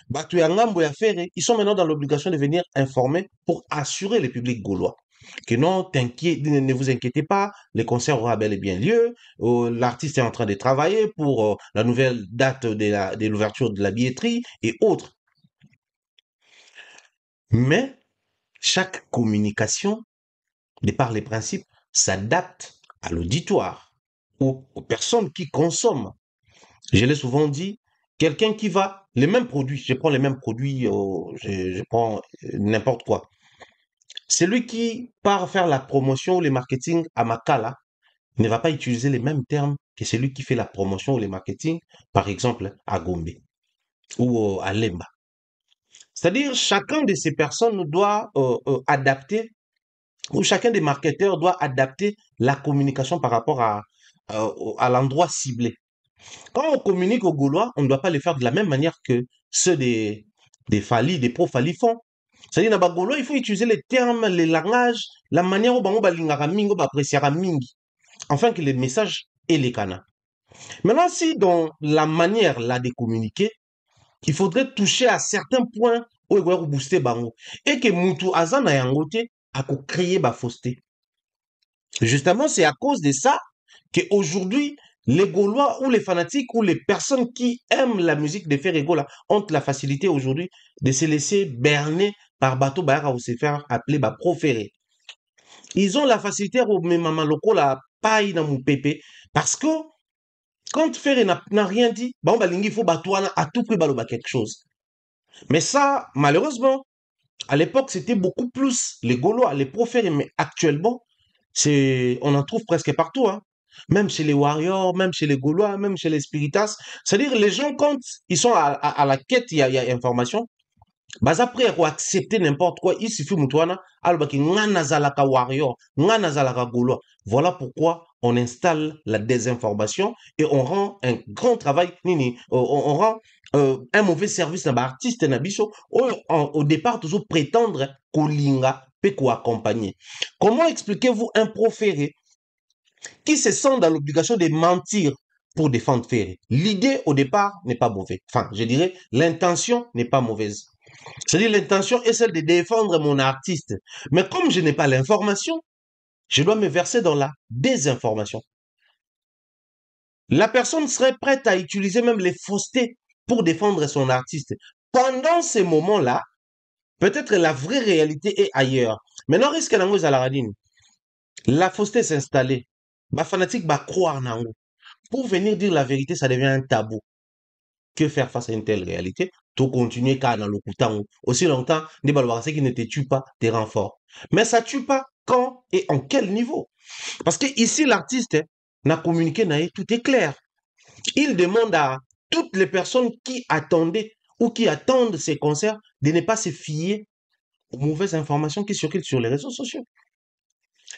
Bato ya ngambo ya fere, ils sont maintenant dans l'obligation de venir informer pour assurer le public gaulois que non, ne vous inquiétez pas, le concert aura bel et bien lieu. L'artiste est en train de travailler pour la nouvelle date de l'ouverture de la billetterie et autres. Mais chaque communication, de par les principes, s'adapte à l'auditoire ou aux personnes qui consomment. Je l'ai souvent dit, quelqu'un qui va, les mêmes produits, je prends les mêmes produits, je prends n'importe quoi. Celui qui part faire la promotion ou le marketing à Makala ne va pas utiliser les mêmes termes que celui qui fait la promotion ou le marketing, par exemple, à Gombe ou à Lemba. C'est-à-dire, chacun de ces personnes doit adapter, ou chacun des marketeurs doit adapter la communication par rapport à l'endroit ciblé. Quand on communique aux Gaulois, on ne doit pas le faire de la même manière que ceux des Fali, des pro-Fali font. C'est-à-dire, dans les Gaulois, il faut utiliser les termes, les langages, la manière dont on va apprécier mingi, afin que le message ait les canaux. Maintenant, si dans la manière là de communiquer, il faudrait toucher à certains points où il va booster bango et que Moutou Azana Yangote a créé la fausseté. Justement, c'est à cause de ça qu'aujourd'hui, les Gaulois ou les fanatiques ou les personnes qui aiment la musique de Ferregola ont la facilité aujourd'hui de se laisser berner par bateau Bayara ou se faire appeler proféré. Ils ont la facilité au même loko la paille dans mon pépé parce que quand Ferré n'a rien dit, il faut batouana à tout prix baloba quelque chose. Mais ça, malheureusement, à l'époque, c'était beaucoup plus les Gaulois, les proférés, mais actuellement, on en trouve presque partout, hein. Même chez les Warriors, même chez les Gaulois, même chez les Spiritas. C'est-à-dire, les gens, quand ils sont à la quête, il y a information, bah après, pour accepter n'importe quoi, il suffit mutwana, albaki ngana zalaka warrior, ngana zalaka gaulois. Voilà pourquoi on installe la désinformation et on rend un grand travail, on rend un mauvais service à l'artiste nabiso, au départ, toujours prétendre kolinga peut accompagner. Comment expliquez-vous un proféré qui se sent dans l'obligation de mentir pour défendre Ferré? L'idée au départ n'est pas mauvaise. Enfin, je dirais, l'intention n'est pas mauvaise. C'est-à-dire, l'intention est celle de défendre mon artiste. Mais comme je n'ai pas l'information, je dois me verser dans la désinformation. La personne serait prête à utiliser même les faussetés pour défendre son artiste. Pendant ces moments-là, peut-être la vraie réalité est ailleurs. Maintenant, risque à la radine. La fausseté s'est installée. Ma fanatique va croire nango. Pour venir dire la vérité, ça devient un tabou. Que faire face à une telle réalité? Tout continuer car dans le coutant. Aussi longtemps, des balwards qui ne te tuent pas, te rend fort. Mais ça tue pas quand et en quel niveau? Parce que ici, l'artiste n'a communiqué, tout est clair. Il demande à toutes les personnes qui attendaient ou qui attendent ces concerts de ne pas se fier aux mauvaises informations qui circulent sur les réseaux sociaux.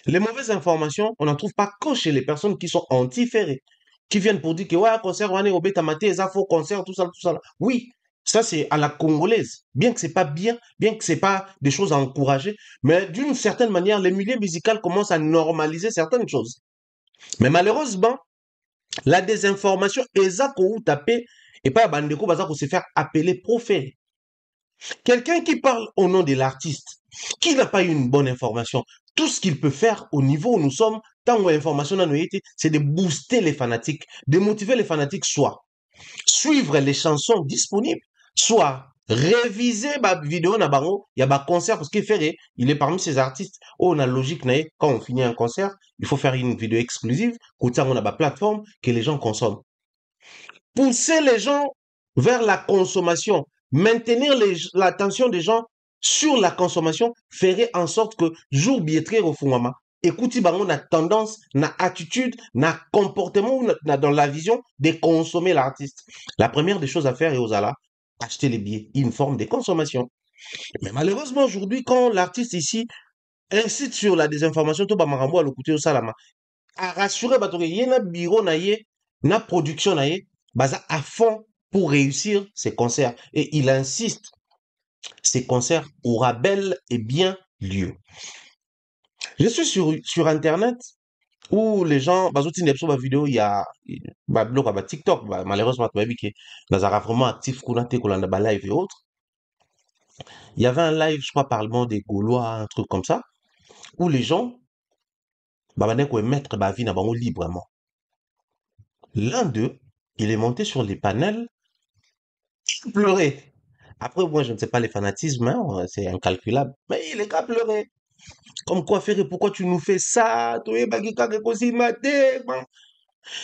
Les mauvaises informations, on n'en trouve pas que chez les personnes qui sont anti-ferrées, qui viennent pour dire que ouais, concert, on est au bêta-maté, ça faux concert, tout ça, tout ça. Oui, ça c'est à la congolaise. Bien que c'est pas bien, bien que c'est pas des choses à encourager, mais d'une certaine manière, les milieux musicaux commencent à normaliser certaines choses. Mais malheureusement, la désinformation est ça qu'on taper et pas bandeko baza se faire appeler prophète. Quelqu'un qui parle au nom de l'artiste, qui n'a pas eu une bonne information, tout ce qu'il peut faire au niveau où nous sommes, tant que l'information n'a été, c'est de booster les fanatiques, de motiver les fanatiques, soit suivre les chansons disponibles, soit réviser ma vidéo na bango, il y a un concert parce qu'il fait, il est parmi ces artistes. Oh, on a logique, quand on finit un concert, il faut faire une vidéo exclusive, on a une plateforme que les gens consomment. Pousser les gens vers la consommation, maintenir l'attention des gens sur la consommation ferait en sorte que jour billetterie au fondament, écoutez, on a tendance, na attitude, na comportement, dans la vision de consommer l'artiste. La première des choses à faire est aux ala, acheter les billets, une forme de consommation. Mais malheureusement aujourd'hui, quand l'artiste ici incite sur la désinformation, tout marambo à l'écouter au salama, à rassurer, il y a un bureau na production baza à fond pour réussir ces concerts. Et il insiste, ces concerts aura bel et bien lieu. Je suis sur Internet où les gens, bah, sur une vidéo, il y a, bah, bah, TikTok, bah, malheureusement, tu m'as vu que dans un vraiment actif, qu'on a qu'on a live et autres. Il y avait un live, je crois, Parlement des Gaulois, un truc comme ça, où les gens, bah, mettre ma vie dans librement. L'un d'eux, il est monté sur les panels, il pleurait. Après, moi, je ne sais pas les fanatismes, hein, c'est incalculable, mais il est qu'à pleurer. Comme quoi, Ferré, pourquoi tu nous fais ça?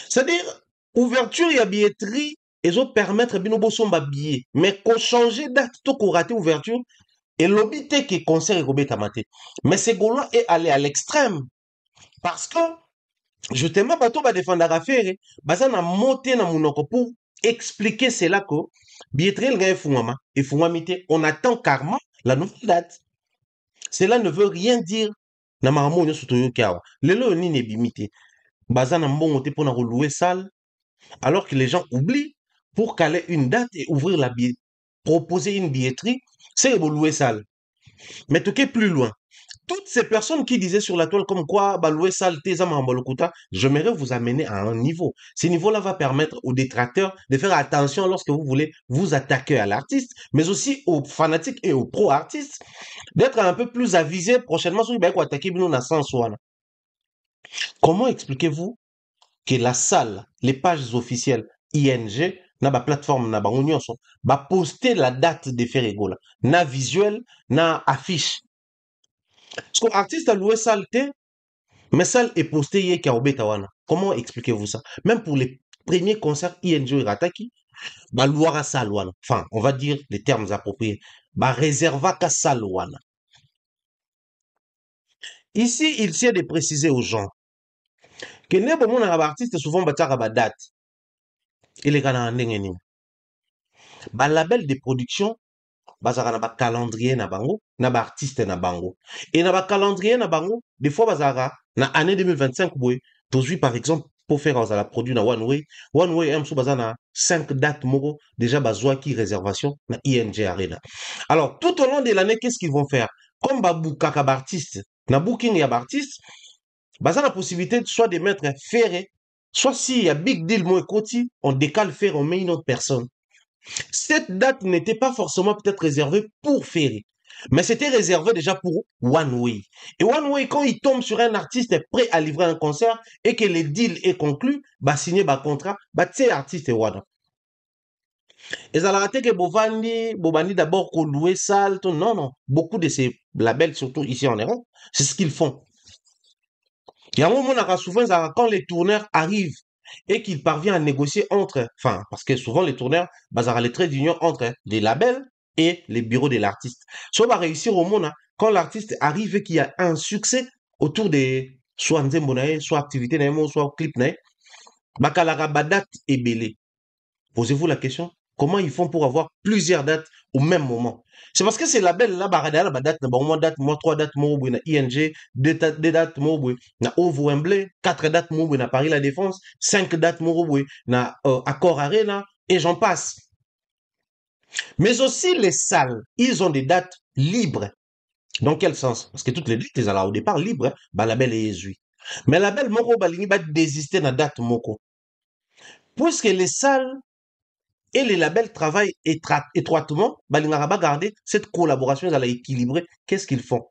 C'est-à-dire, ouverture et billetterie, ils ont permettre de nous billets. Mais qu'on change date, tout qu'on raté ouverture, et l'obité qui concert et Robert Tamate. Mais ce gars est allé à l'extrême. Parce que, justement, bateau va défendre la affaire, baza na monté na monoko pour expliquer cela que, billetterie, le gars est fouama, et fouamité, on attend carrément la nouvelle date. Cela ne veut rien dire. Na maramo nyo soto yo kawa. Lelo ni ne bimité. Baza na mbongo te pour na louer salle, alors que les gens oublient pour caler une date et ouvrir la billetterie, proposer une billetterie, c'est louer salle. Mais tout est plus loin. Toutes ces personnes qui disaient sur la toile comme quoi, bah, louer salle, j'aimerais vous amener à un niveau. Ce niveau-là va permettre aux détracteurs de faire attention lorsque vous voulez vous attaquer à l'artiste, mais aussi aux fanatiques et aux pro-artistes, d'être un peu plus avisés prochainement sur les attaquer sens. Comment expliquez-vous que la salle, les pages officielles ING, na ba plateforme na bango nyonso, ba poster la date de Ferregola, na visuel, na affiche. Parce que l'artiste a loué salle te, mais salle est posté yé kaobeta wana. Comment expliquez-vous ça? Même pour les premiers concerts ING et Rataki, ba louara salle wana. Enfin, on va dire les termes appropriés. Ba réserva ka salle wana. Ici, il s'est de préciser aux gens que ne bon mon artiste souvent bataka ba date. Il est kana ndenge nini. Ba label de production bazaka na ba calendrier na bango na ba artiste na bango et na ba calendrier na bango des fois bazaka na année 2025 boy tozui par exemple pour faire la produit na one way m so bazana 5 dates moko déjà bazwa qui réservation na ING Arena. Alors tout au long de l'année qu'est-ce qu'ils vont faire comme babukaka ba artiste na booking ya ba artiste bazana la possibilité soit de mettre Ferré soit si y a big deal mo ekoti on décale Ferré on met une autre personne. Cette date n'était pas forcément peut-être réservée pour Ferry, mais c'était réservé déjà pour One Way. Et One Way, quand il tombe sur un artiste prêt à livrer un concert et que le deal est conclu, bah signer bah contrat, bah c'est artiste et Wada. Et ça l'a raté que Bobandi d'abord qu'on louait salle, non, non. Beaucoup de ces labels, surtout ici en Europe, c'est ce qu'ils font. Il y a un moment, on a souvent, quand les tourneurs arrivent et qu'ils parviennent à négocier entre, enfin, parce que souvent les tourneurs, les traits d'union entre les labels et les bureaux de l'artiste. Soit va réussir au monde, hein, quand l'artiste arrive et qu'il y a un succès autour des soit nzembo na ye, soit activité na ye, soit clip na ye, bakalaka date et belé. Posez-vous la question, comment ils font pour avoir plusieurs dates au même moment? C'est parce que ces labels-là, la date, date, moi, 3 dates, moi, na ING, deux dates, moi, na Ovo Wembley, 4 dates, moi, na Paris La Défense, 5 dates, moi, na Accor Arena, et j'en passe. Mais aussi les salles, ils ont des dates libres. Dans quel sens? Parce que toutes les dates, ils sont là au départ libres, hein, bah, label est jésuit. Mais label, moko, balingi, va désister na date, moko. Puisque les salles et les labels travaillent étroitement, balingara va garder cette collaboration, ils allaient équilibrer. Qu'est-ce qu'ils font?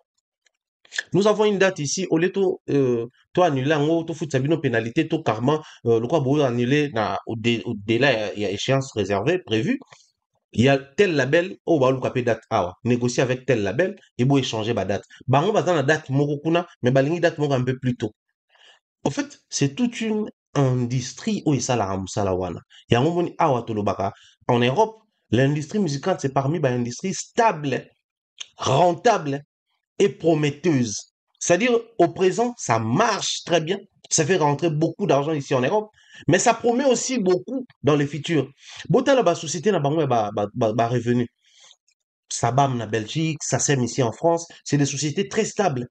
Nous avons une date ici, au lieu de toi annuler en haut, tu fous sabino pénalité, tu carrément, le quoi, vous annuler au délai, il y a échéance réservée, prévue. Il y a tel label, oh, bah, le date, négocier avec tel label, et vous échanger ma date. Bah, on va dans la date, morokuna, mais balingi date, moro un peu plus tôt. En fait, c'est toute une industrie où il y a la wana. Il y a un moment en Europe, l'industrie musicale, c'est parmi les industries stables, rentables et prometteuses. C'est-à-dire, au présent, ça marche très bien. Ça fait rentrer beaucoup d'argent ici en Europe. Mais ça promet aussi beaucoup dans le futur. Botal, la société n'a pas revenu. Sabam na Belgique, SACEM ici en France, c'est des sociétés très stables.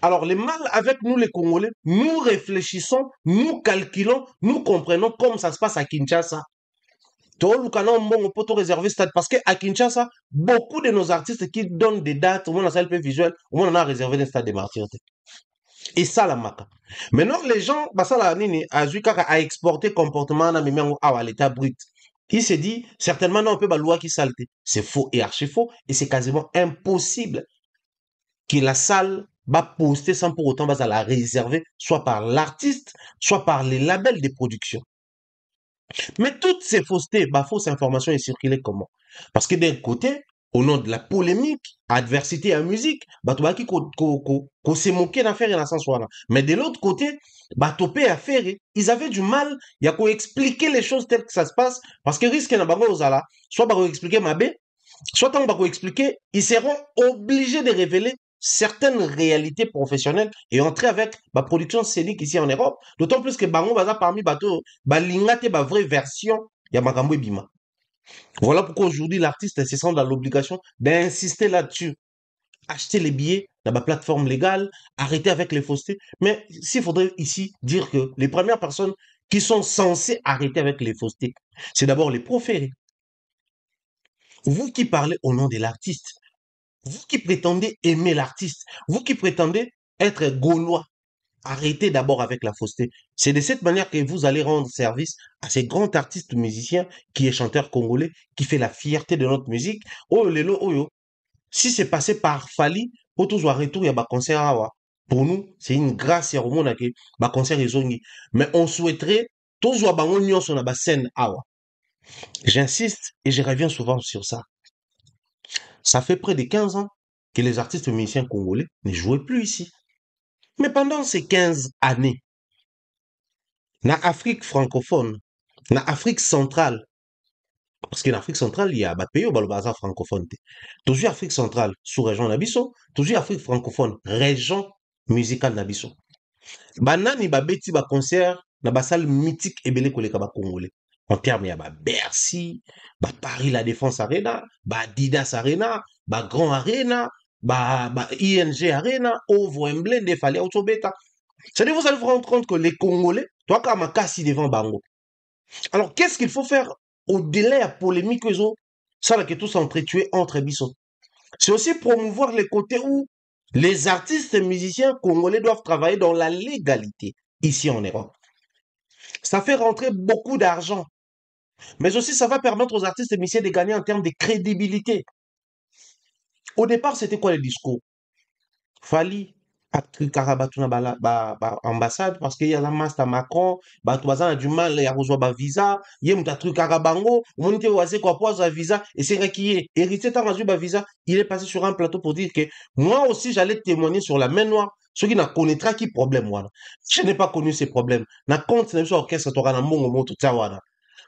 Alors, le mal avec nous, les Congolais, nous réfléchissons, nous calculons, nous comprenons comment ça se passe à Kinshasa. On peut réserver stade parce qu'à Kinshasa, beaucoup de nos artistes qui donnent des dates, au moins dans la salle visuelle, au moins on a réservé des stades de martyrs. Et ça, la maca. Maintenant, les gens, bah ça, la nini, a exporté comportement dans mes à l'état brut. Il s'est dit, certainement, non, on peut, bah, loi qui saleté. C'est faux et archi faux. Et c'est quasiment impossible que la salle va poster sans pour autant, bah, la réserver, soit par l'artiste, soit par les labels de production. Mais toutes ces faussetés, bah, fausses informations, elles circulaient comment? Parce que d'un côté, au nom de la polémique, adversité à musique, bah, tu vois qui qu'on s'est moqué d'affaire et dans sens là. Mais de l'autre côté, bah, topé à faire, ils avaient du mal, il y a qu'à expliquer les choses telles que ça se passe, parce que risque n'a pas aux ala, soit bah, expliquer ma bé, soit on va expliquer, ils seront obligés de révéler certaines réalités professionnelles et entrer avec ma production scénique ici en Europe. D'autant plus que Bango Baza parmi bateau, Balingate, ma vraie version, il y a Makambo et Bima. Voilà pourquoi aujourd'hui l'artiste se sent dans l'obligation d'insister là-dessus. Acheter les billets dans ma plateforme légale, arrêter avec les faussetés. Mais s'il faudrait ici dire que les premières personnes qui sont censées arrêter avec les faussetés, c'est d'abord les proférés. Vous qui parlez au nom de l'artiste, vous qui prétendez aimer l'artiste, vous qui prétendez être gaulois, arrêtez d'abord avec la fausseté. C'est de cette manière que vous allez rendre service à ces grands artistes musiciens qui est chanteur congolais, qui fait la fierté de notre musique. Oh, lelo, oh, yo. Si c'est passé par Fali, pour toujours retour, il y a un concert awa. Pour nous, c'est une grâce et au monde que ba concert ezongi. Mais on souhaiterait toujours bango nyonso na ba scène awa. J'insiste et je reviens souvent sur ça. Ça fait près de 15 ans que les artistes musiciens congolais ne jouaient plus ici. Mais pendant ces 15 années, na Afrique francophone, na Afrique centrale, parce qu'en Afrique centrale, il y a des pays où le bazar francophone. Toujours Afrique centrale, sous-région Nabiso, toujours Afrique francophone, région musicale Nabiso. Banani babeti ba concert na ba salle mythique ebele koleka ba congolais. En termes, il y a ba Bercy, ba Paris La Défense Arena, ba Adidas Arena, ba Grand Arena, ba ING Arena, Ovo Wembley, Defali Autobeta. C'est-à-dire, vous allez vous rendre compte que les Congolais, toi, comme un cassi devant Bango. Alors, qu'est-ce qu'il faut faire au-delà de la polémique qu'ils ont, ça, là, que tous s'entretuer entre Bissot? C'est aussi promouvoir les côtés où les artistes et musiciens congolais doivent travailler dans la légalité ici en Europe. Ça fait rentrer beaucoup d'argent, mais aussi ça va permettre aux artistes et musiciens de gagner en termes de crédibilité. Au départ, c'était quoi le discours? Fali Karabatuna ambassade parce qu'il y a la master Macron, a du mal à recevoir visa, il y a un truc Karabango, on était oisé quoi pour visa et c'est qui est hérité tant visa, il est passé sur un plateau pour dire que moi aussi j'allais témoigner sur la main noire. Ceux qui ne connaîtra qui problème voilà. Je n'ai pas connu ces problèmes. Na compte c'est orchestre tu na mongo mo tout ça voilà.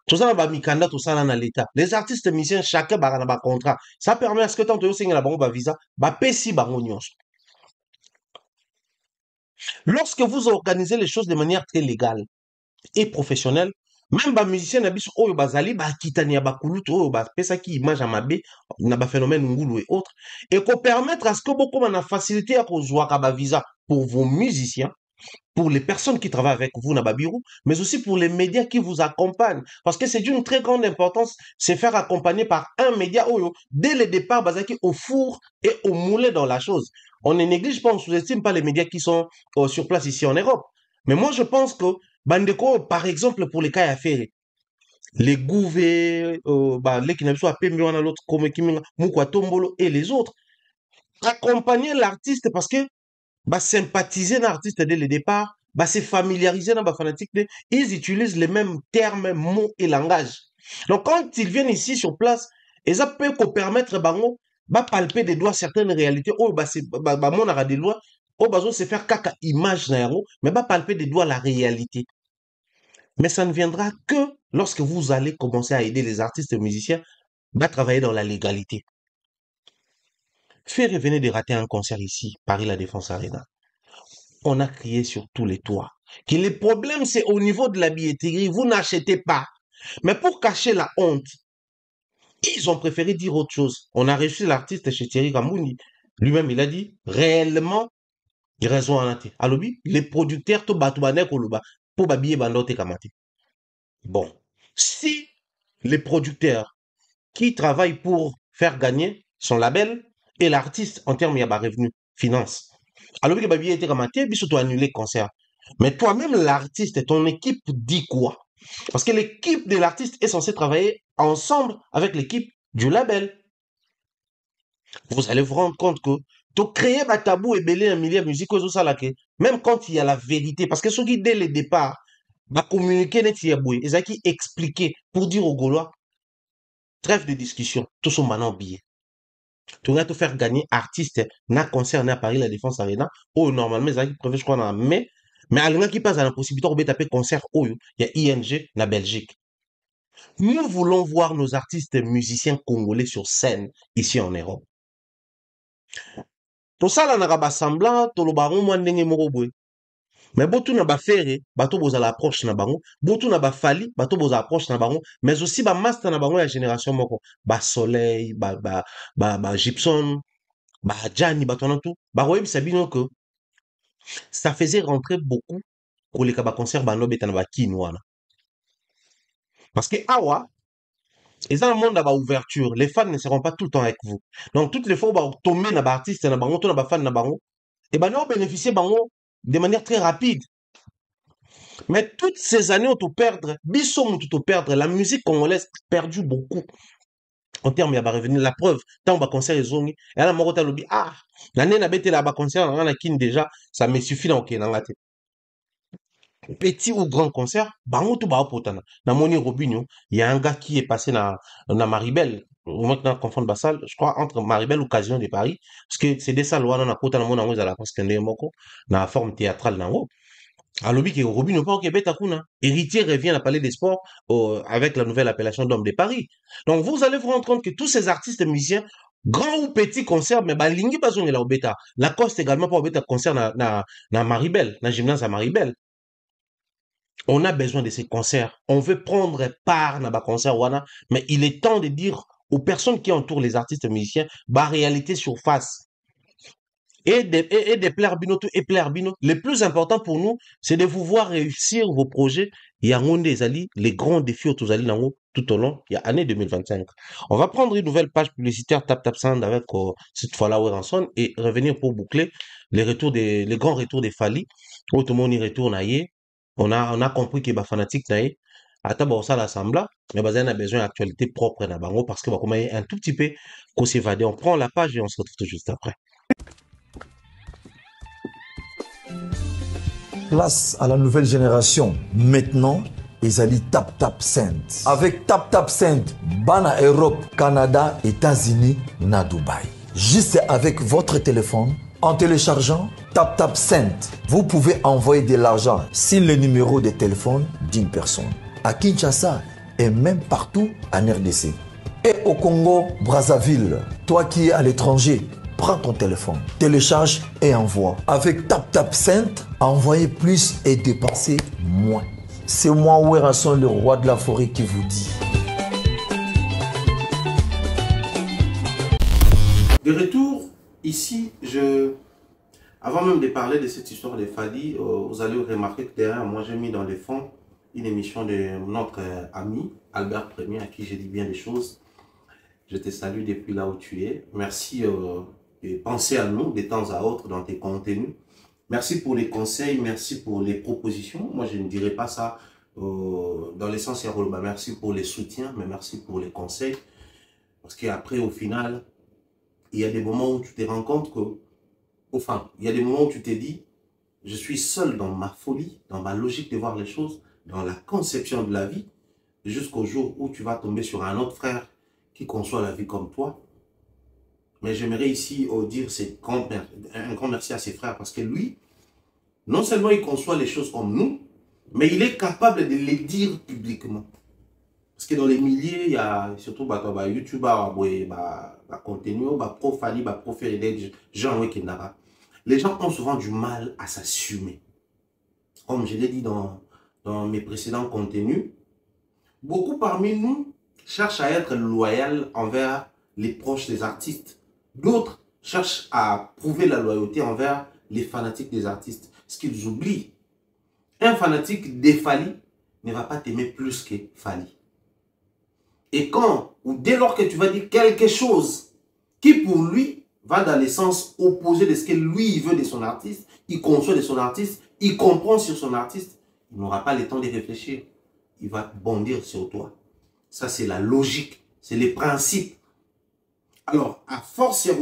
Tout ça va mikanda tout ça dans l'état. Les artistes musiciens chacun ba na contrat. Ça permet à ce que tant que tu la bango visa, ba pesi bango nyonso. Lorsque vous organisez les choses de manière très légale et professionnelle, même les musiciens na biso oyo bazali ba kitania ba kulutu oyo ba pesa ki image à mabe na ba phénomène ngulu et autres et qu'on permettre à ce que beaucoup na facilité à kozwa ba visa pour vos musiciens, pour les personnes qui travaillent avec vous na Babiru, mais aussi pour les médias qui vous accompagnent. Parce que c'est d'une très grande importance, c'est faire accompagner par un média oyo, dès le départ, bazaki au four et au moulin dans la chose. On ne néglige pas, on sous-estime pas les médias qui sont sur place ici en Europe. Mais moi, je pense que, Bandeko, par exemple, pour les cas affaires, les Gouvé, les Kinabiso, Apembiwana, l'autre, comme Kiminga, Mukwa Tombolo et les autres, accompagner l'artiste parce que sympathiser l'artiste dès le départ, se familiariser dans la fanatique, ils utilisent les mêmes termes, mots et langages. Donc quand ils viennent ici sur place, et ça peut permettre bango, palper des doigts certaines réalités, oh c'est mon ara des lois, oh bazo se faire caca image na yango, mais palper des doigts la réalité. Mais ça ne viendra que lorsque vous allez commencer à aider les artistes et musiciens à travailler dans la légalité. Ferré venait de rater un concert ici, Paris La Défense Arena. On a crié sur tous les toits que les problèmes, c'est au niveau de la billetterie. Vous n'achetez pas. Mais pour cacher la honte, ils ont préféré dire autre chose. On a reçu l'artiste chez Thierry Gambouni. Lui-même, il a dit, réellement, il a raison en athée. Alors, les producteurs, to batoubané koluba, pour babiller bandote kamate. Bon. Si les producteurs qui travaillent pour faire gagner son label et l'artiste en termes de revenu finance, Alors que Babi était ramaté, puis surtout annulé le concert. Mais toi-même, l'artiste, ton équipe dit quoi? Parce que l'équipe de l'artiste est censée travailler ensemble avec l'équipe du label. Vous allez vous rendre compte que tu créer un tabou et belé un millier de musique aux ça là même quand il y a la vérité, parce que ceux qui dès le départ, va communiquer net yaboué, ils ont qui expliquer pour dire aux Gaulois, trêve de discussion, tout son maintenant billet. Tu vas te faire gagner artiste, na concert à Paris, la Défense Arena, où normalement, ils ont prévu, je crois, en mai, mais à l'un qui passe à la possibilité de taper concert, où il y a ING, la Belgique. Nous voulons voir nos artistes musiciens congolais sur scène ici en Europe. Tout ça, là, n'a semblant, tout le baron, moi, n'est mais botu na ba ferre, bato boza l'approche na bango, botu na ba fali, bato boza approche na bango, mais aussi ba master na bango la génération moko, ba soleil, ba gypsum, ba Gianni, bato na tout, ba royebi sabino que ça faisait rentrer beaucoup koleka ba concert ba nobe na ba kin wana. Parce que awa, et dans le monde à ba ouverture, les fans ne seront pas tout le temps avec vous. Donc toutes les fois ba tomber na ba artiste na bango, to na ba fan na bango, et ba no bénéficier bango de manière très rapide. Mais toutes ces années, on te perdre, bissom, on te perdre, la musique congolaise a perdu beaucoup. En termes, il y a revenu la preuve. Tant on va concert, ils ont et là, Morota lobby, ah, l'année n'a bêté là-bas concert, on a kin déjà, ça me suffit dans le petit ou grand concert, bango tout ba potana. Na moni Robinho, il y a un gars qui est passé na Maribel, au moins que confondre basal, je crois, entre Maribel ou Casino de Paris, parce que c'est des salles où on a potana mon ango, à la parce qu'il y a na forme théâtrale, nango. Alobi qui Robin ne pas Québec kuna. Héritier revient à Palais des Sports avec la nouvelle appellation d'homme de Paris. Donc vous allez vous rendre compte que tous ces artistes musiciens, grands ou petits concerts, mais balingi bazong la obeta. Lacoste également pour obeta concert na Maribel, na gymnase à Maribel. On a besoin de ces concerts. On veut prendre part na ba concert wana, mais il est temps de dire aux personnes qui entourent les artistes musiciens, bah réalité surface. Et des plarbino et plarbino. Le plus important pour nous, c'est de vous voir réussir vos projets. Il y a les grands défis tout au long, il y a année 2025. On va prendre une nouvelle page publicitaire Tap Tap Sound avec cette fois-là Weranson et revenir pour boucler les grands retours des Fali. Où tout le monde y retourne on a compris qu'il y a fanatique naïe. Ata ba ça l'assemblée, mais on a besoin d'actualité propre na bango parce que va un tout petit peu qu'on s'évade. On prend la page et on se retrouve tout juste après. Place à la nouvelle génération. Maintenant, ils allaient Tap Tap Cent. Avec Tap Tap Cent, Bana Europe, Canada, États-Unis, na Dubaï. Juste avec votre téléphone, en téléchargeant Tap Tap Cent, vous pouvez envoyer de l'argent sur le numéro de téléphone d'une personne. À Kinshasa et même partout en RDC. Et au Congo, Brazzaville, toi qui es à l'étranger, prends ton téléphone, télécharge et envoie. Avec Tap Tap Cent, envoyez plus et dépensez moins. C'est moi, Weranson, le roi de la forêt, qui vous dit. De retour, ici, avant même de parler de cette histoire de Fadi, vous allez remarquer que derrière moi, j'ai mis dans les fonds une émission de notre ami Albert Premier, à qui j'ai dit bien des choses. Je te salue depuis là où tu es. Merci de penser à nous de temps à autre dans tes contenus. Merci pour les conseils, merci pour les propositions. Moi, je ne dirais pas ça dans l'essentiel. Merci pour les soutiens, mais merci pour les conseils. Parce qu'après, au final, il y a des moments où tu te rends compte que, enfin, il y a des moments où tu te dis, je suis seul dans ma folie, dans ma logique de voir les choses, dans la conception de la vie, jusqu'au jour où tu vas tomber sur un autre frère qui conçoit la vie comme toi. Mais j'aimerais ici dire un grand merci à ses frères parce que lui, non seulement il conçoit les choses comme nous, mais il est capable de les dire publiquement. Parce que dans les milliers, il y a surtout YouTubers, contenu, profali, proféré, gens qui n'ont les gens ont souvent du mal à s'assumer. Comme je l'ai dit dans mes précédents contenus, beaucoup parmi nous cherchent à être loyaux envers les proches des artistes. D'autres cherchent à prouver la loyauté envers les fanatiques des artistes. Ce qu'ils oublient, un fanatique des Fali ne va pas t'aimer plus que Fali. Et quand, ou dès lors que tu vas dire quelque chose qui pour lui va dans les sens opposés de ce que lui, il veut de son artiste, il conçoit de son artiste, il comprend sur son artiste, il n'aura pas le temps de réfléchir. Il va bondir sur toi. Ça, c'est la logique, c'est les principes. Alors, à force, il y a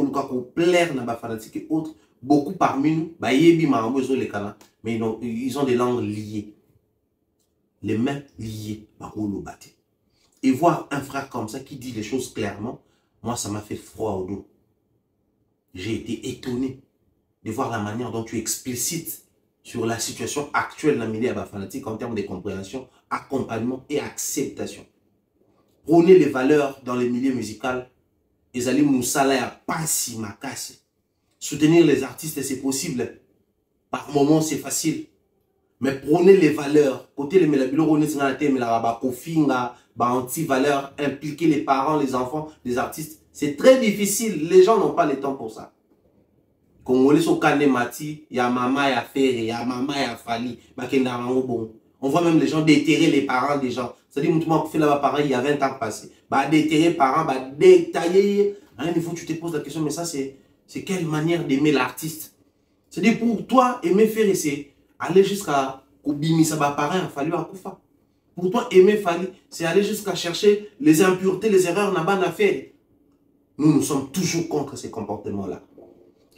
plaire dans les fanatiques et autres, beaucoup parmi nous, mais ils ont des langues liées. Les mains liées. Et voir un frère comme ça qui dit les choses clairement, moi, ça m'a fait froid au dos. J'ai été étonné de voir la manière dont tu explicites sur la situation actuelle dans le milieu fanatique en termes de compréhension, accompagnement et acceptation. Prôner les valeurs dans les milieux musicaux. Ezali Moussala ya pasi makasi. Soutenir les artistes, c'est possible. Par moments, c'est facile. Mais prôner les valeurs. Côté les mélabilo, on est anti-valeurs, impliquer les parents, les enfants, les artistes. C'est très difficile. Les gens n'ont pas le temps pour ça. Congolais sont Kanemati, il y a Mama, il y a Ferré, il y a Mama, il y a Fali. On voit même les gens déterrer les parents des gens. C'est-à-dire, moi, qui fait là-bas pareil, il y a 20 ans passé. Déterrer les parents, détailler. À un niveau, tu te poses la question, mais ça, c'est quelle manière d'aimer l'artiste? C'est-à-dire, pour toi, aimer Ferré, c'est aller jusqu'à Koubimisa, parent, Fali, Akoufa. Pour toi, aimer Fali, c'est aller jusqu'à chercher les impuretés, les erreurs, n'a fait. Nous sommes toujours contre ces comportements-là.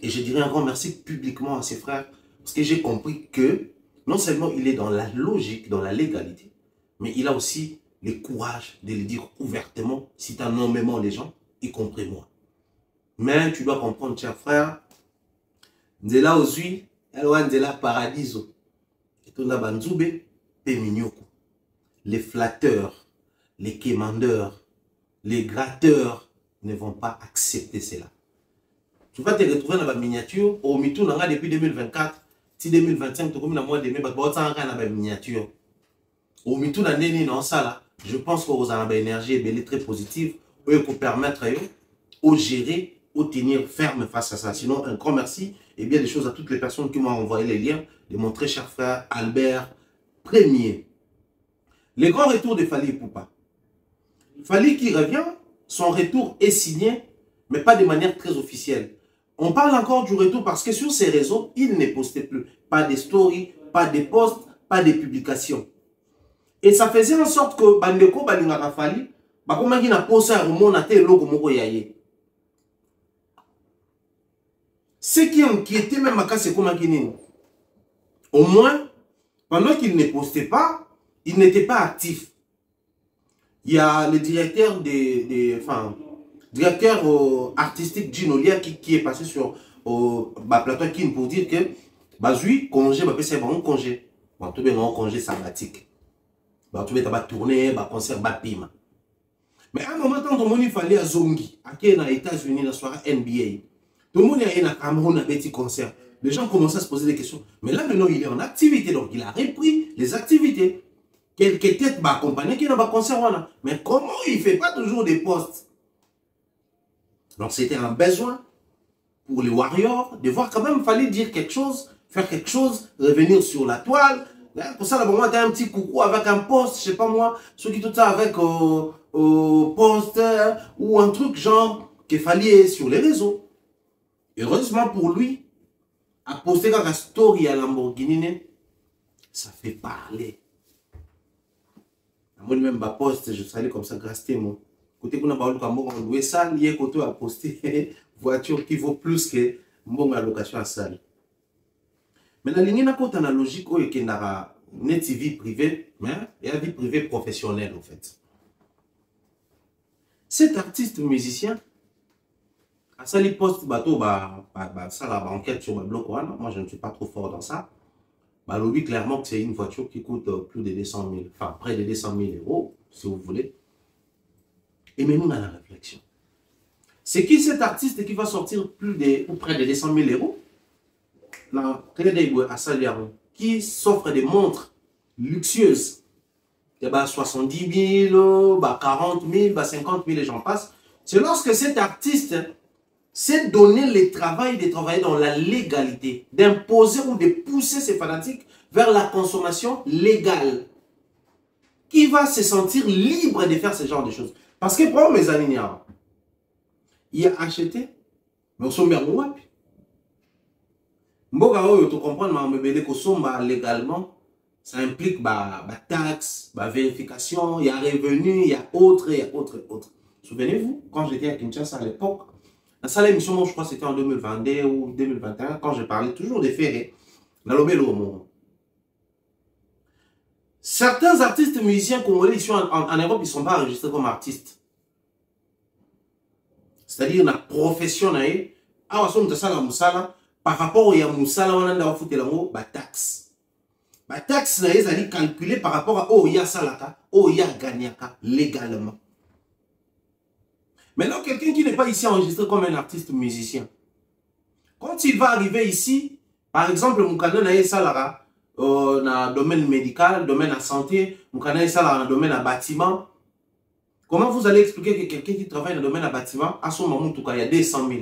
Et je dirais un grand merci publiquement à ses frères, parce que j'ai compris que non seulement il est dans la logique, dans la légalité, mais il a aussi le courage de le dire ouvertement, citant nommément les gens, y compris moi. Mais tu dois comprendre, cher frère, Nzela Ozui, Nzela Paradiso, et tout Banzoube, Peminyoko. Les flatteurs, les quémandeurs, les gratteurs ne vont pas accepter cela. Tu vas te retrouver dans la miniature, au Mitou, depuis 2024, si 2025, tu as comme mois de mai, tu vas dans la miniature. Au Mitou, je pense que vous avez une énergie très positive pour permettre de gérer, de tenir ferme face à ça. Sinon, un grand merci et bien des choses à toutes les personnes qui m'ont envoyé les liens de mon très cher frère Albert Premier. Le grand retour de Fali Poupa. Fali qui revient, son retour est signé, mais pas de manière très officielle. On parle encore du retour parce que sur ces réseaux, il ne postait plus. Pas de stories, pas de posts, pas de publications. Et ça faisait en sorte que Bandeko Balingaka Fali, comme il a posté un roman, a été logo moko yaye. Ce qui inquiétait même à c'est comment il au moins, pendant qu'il ne postait pas, il n'était pas actif. Il y a le directeur directeur artistique Ginolia qui est passé sur plateau Kin pour dire que Bazui, congé, c'est bon congé. Bon, tout bien un congé sabbatique. Tout bien un tourner, un concert, un pima. Mais à un moment, quand il fallait à Zongi, à qui est aux États-Unis, dans la soirée NBA, tout le monde est à Cameroun, un petit concert. Les gens commencent à se poser des questions. Mais là, maintenant, il est en activité, donc il a repris les activités. Quelques têtes accompagnées qui n'ont pas concert. Mais comment il ne fait pas toujours des posts? Donc c'était un besoin pour les Warriors de voir quand même, il fallait dire quelque chose, faire quelque chose, revenir sur la toile. Pour ça, là, moi, tu as un petit coucou avec un post, je sais pas moi, ceux qui tout ça avec post ou un truc genre qu'il fallait sur les réseaux. Heureusement pour lui, à poster comme un story à Lamborghini, ça fait parler. Moi, même ma post, je suis allé comme ça, grâce à moi. Côté qu'on a parlé comme on loué ça, lié côté à poster voiture qui vaut plus que mon allocation à salle. Mais la ligne n'a pas de logique qui n'a net vie privée, mais il y a vie privée professionnelle en fait. Cet artiste musicien, à ça les poste bateau ça la banquette sur le bloc, moi je ne suis pas trop fort dans ça. Lobby clairement que c'est une voiture qui coûte plus de 200 000, enfin près de 200 000 euros, si vous voulez. Et même nous, on a la réflexion. C'est qui cet artiste qui va sortir près de 200 000 euros qui s'offre des montres luxueuses, 70 000, 40 000, 50 000 et j'en passe. C'est lorsque cet artiste s'est donné le travail de travailler dans la légalité, d'imposer ou de pousser ses fanatiques vers la consommation légale, qui va se sentir libre de faire ce genre de choses. Parce que pour mes amis, il a acheté Mais au sommet, wapi. Mboka oyo to comprendre ma mebele ko somba légalement, ça implique bah taxe, bah vérification, il y a revenu, il y a autre. Souvenez-vous, quand j'étais à Kinshasa à l'époque, la salle émission, je crois que c'était en 2022 ou 2021, quand je parlais toujours des ferrés, dans le monde. Certains artistes musiciens congolais ici en Europe, ils ne sont pas enregistrés comme artistes. C'est-à-dire la profession, par rapport au Moussala, on a foutu la taxe. La taxe, est calculée par rapport à Oya Salaka, Oya Ganyaka, légalement. Maintenant, quelqu'un qui n'est pas ici enregistré comme un artiste musicien, quand il va arriver ici, par exemple, Moukana Naye Salara, dans le domaine médical, domaine de santé, Moukana Naye Salara dans le domaine de bâtiment, comment vous allez expliquer que quelqu'un qui travaille dans le domaine de bâtiment, à son moment, il y a 200 000.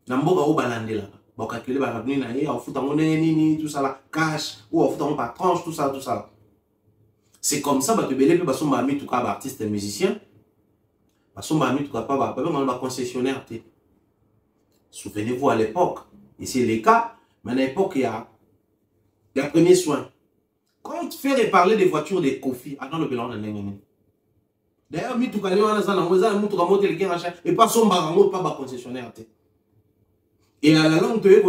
Dans le monde, il bon calculer par rapport à au foot tout ça là cash ou au foot par tranche tout ça c'est comme ça bah te belé bah son mami tout cas artiste musicien bah son mami tout cas pas bah concessionnaire. Souvenez-vous à l'époque et c'est le cas mais à l'époque il y a premier soin quand tu fais parler des voitures des Kofi dans le bilan d'ailleurs mi tout cas et pas son barango pas concessionnaire. Et à la langue de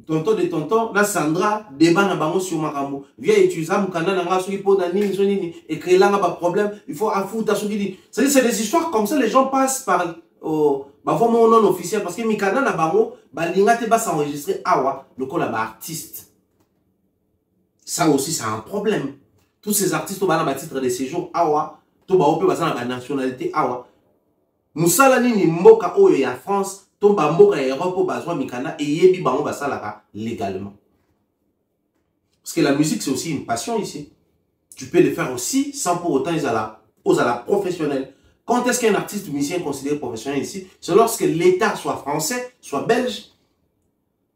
tonton de tonton, la Sandra, débat na bango sur makambo. Viens utiliser mon canal na ngaso pour nani nini et créer là pas problème. Il faut affouter ce qui dit. C'est des histoires comme ça les gens passent par bah vraiment non officiel parce que mi canal na bango ba linga te ba s'enregistrer awa le col là artiste. Ça aussi c'est un problème. Tous ces artistes au bas titre de séjour awa to ba opé ba na nationalité awa. Musala nini mboka oyo ya France tomba mboka ya Europe bazwa mikana et yebi bango basalaka légalement. Parce que la musique c'est aussi une passion ici. Tu peux le faire aussi sans pour autant ils à la professionnelle. Quand est-ce qu'un artiste musicien est considéré professionnel ici? C'est lorsque l'État soit français, soit belge.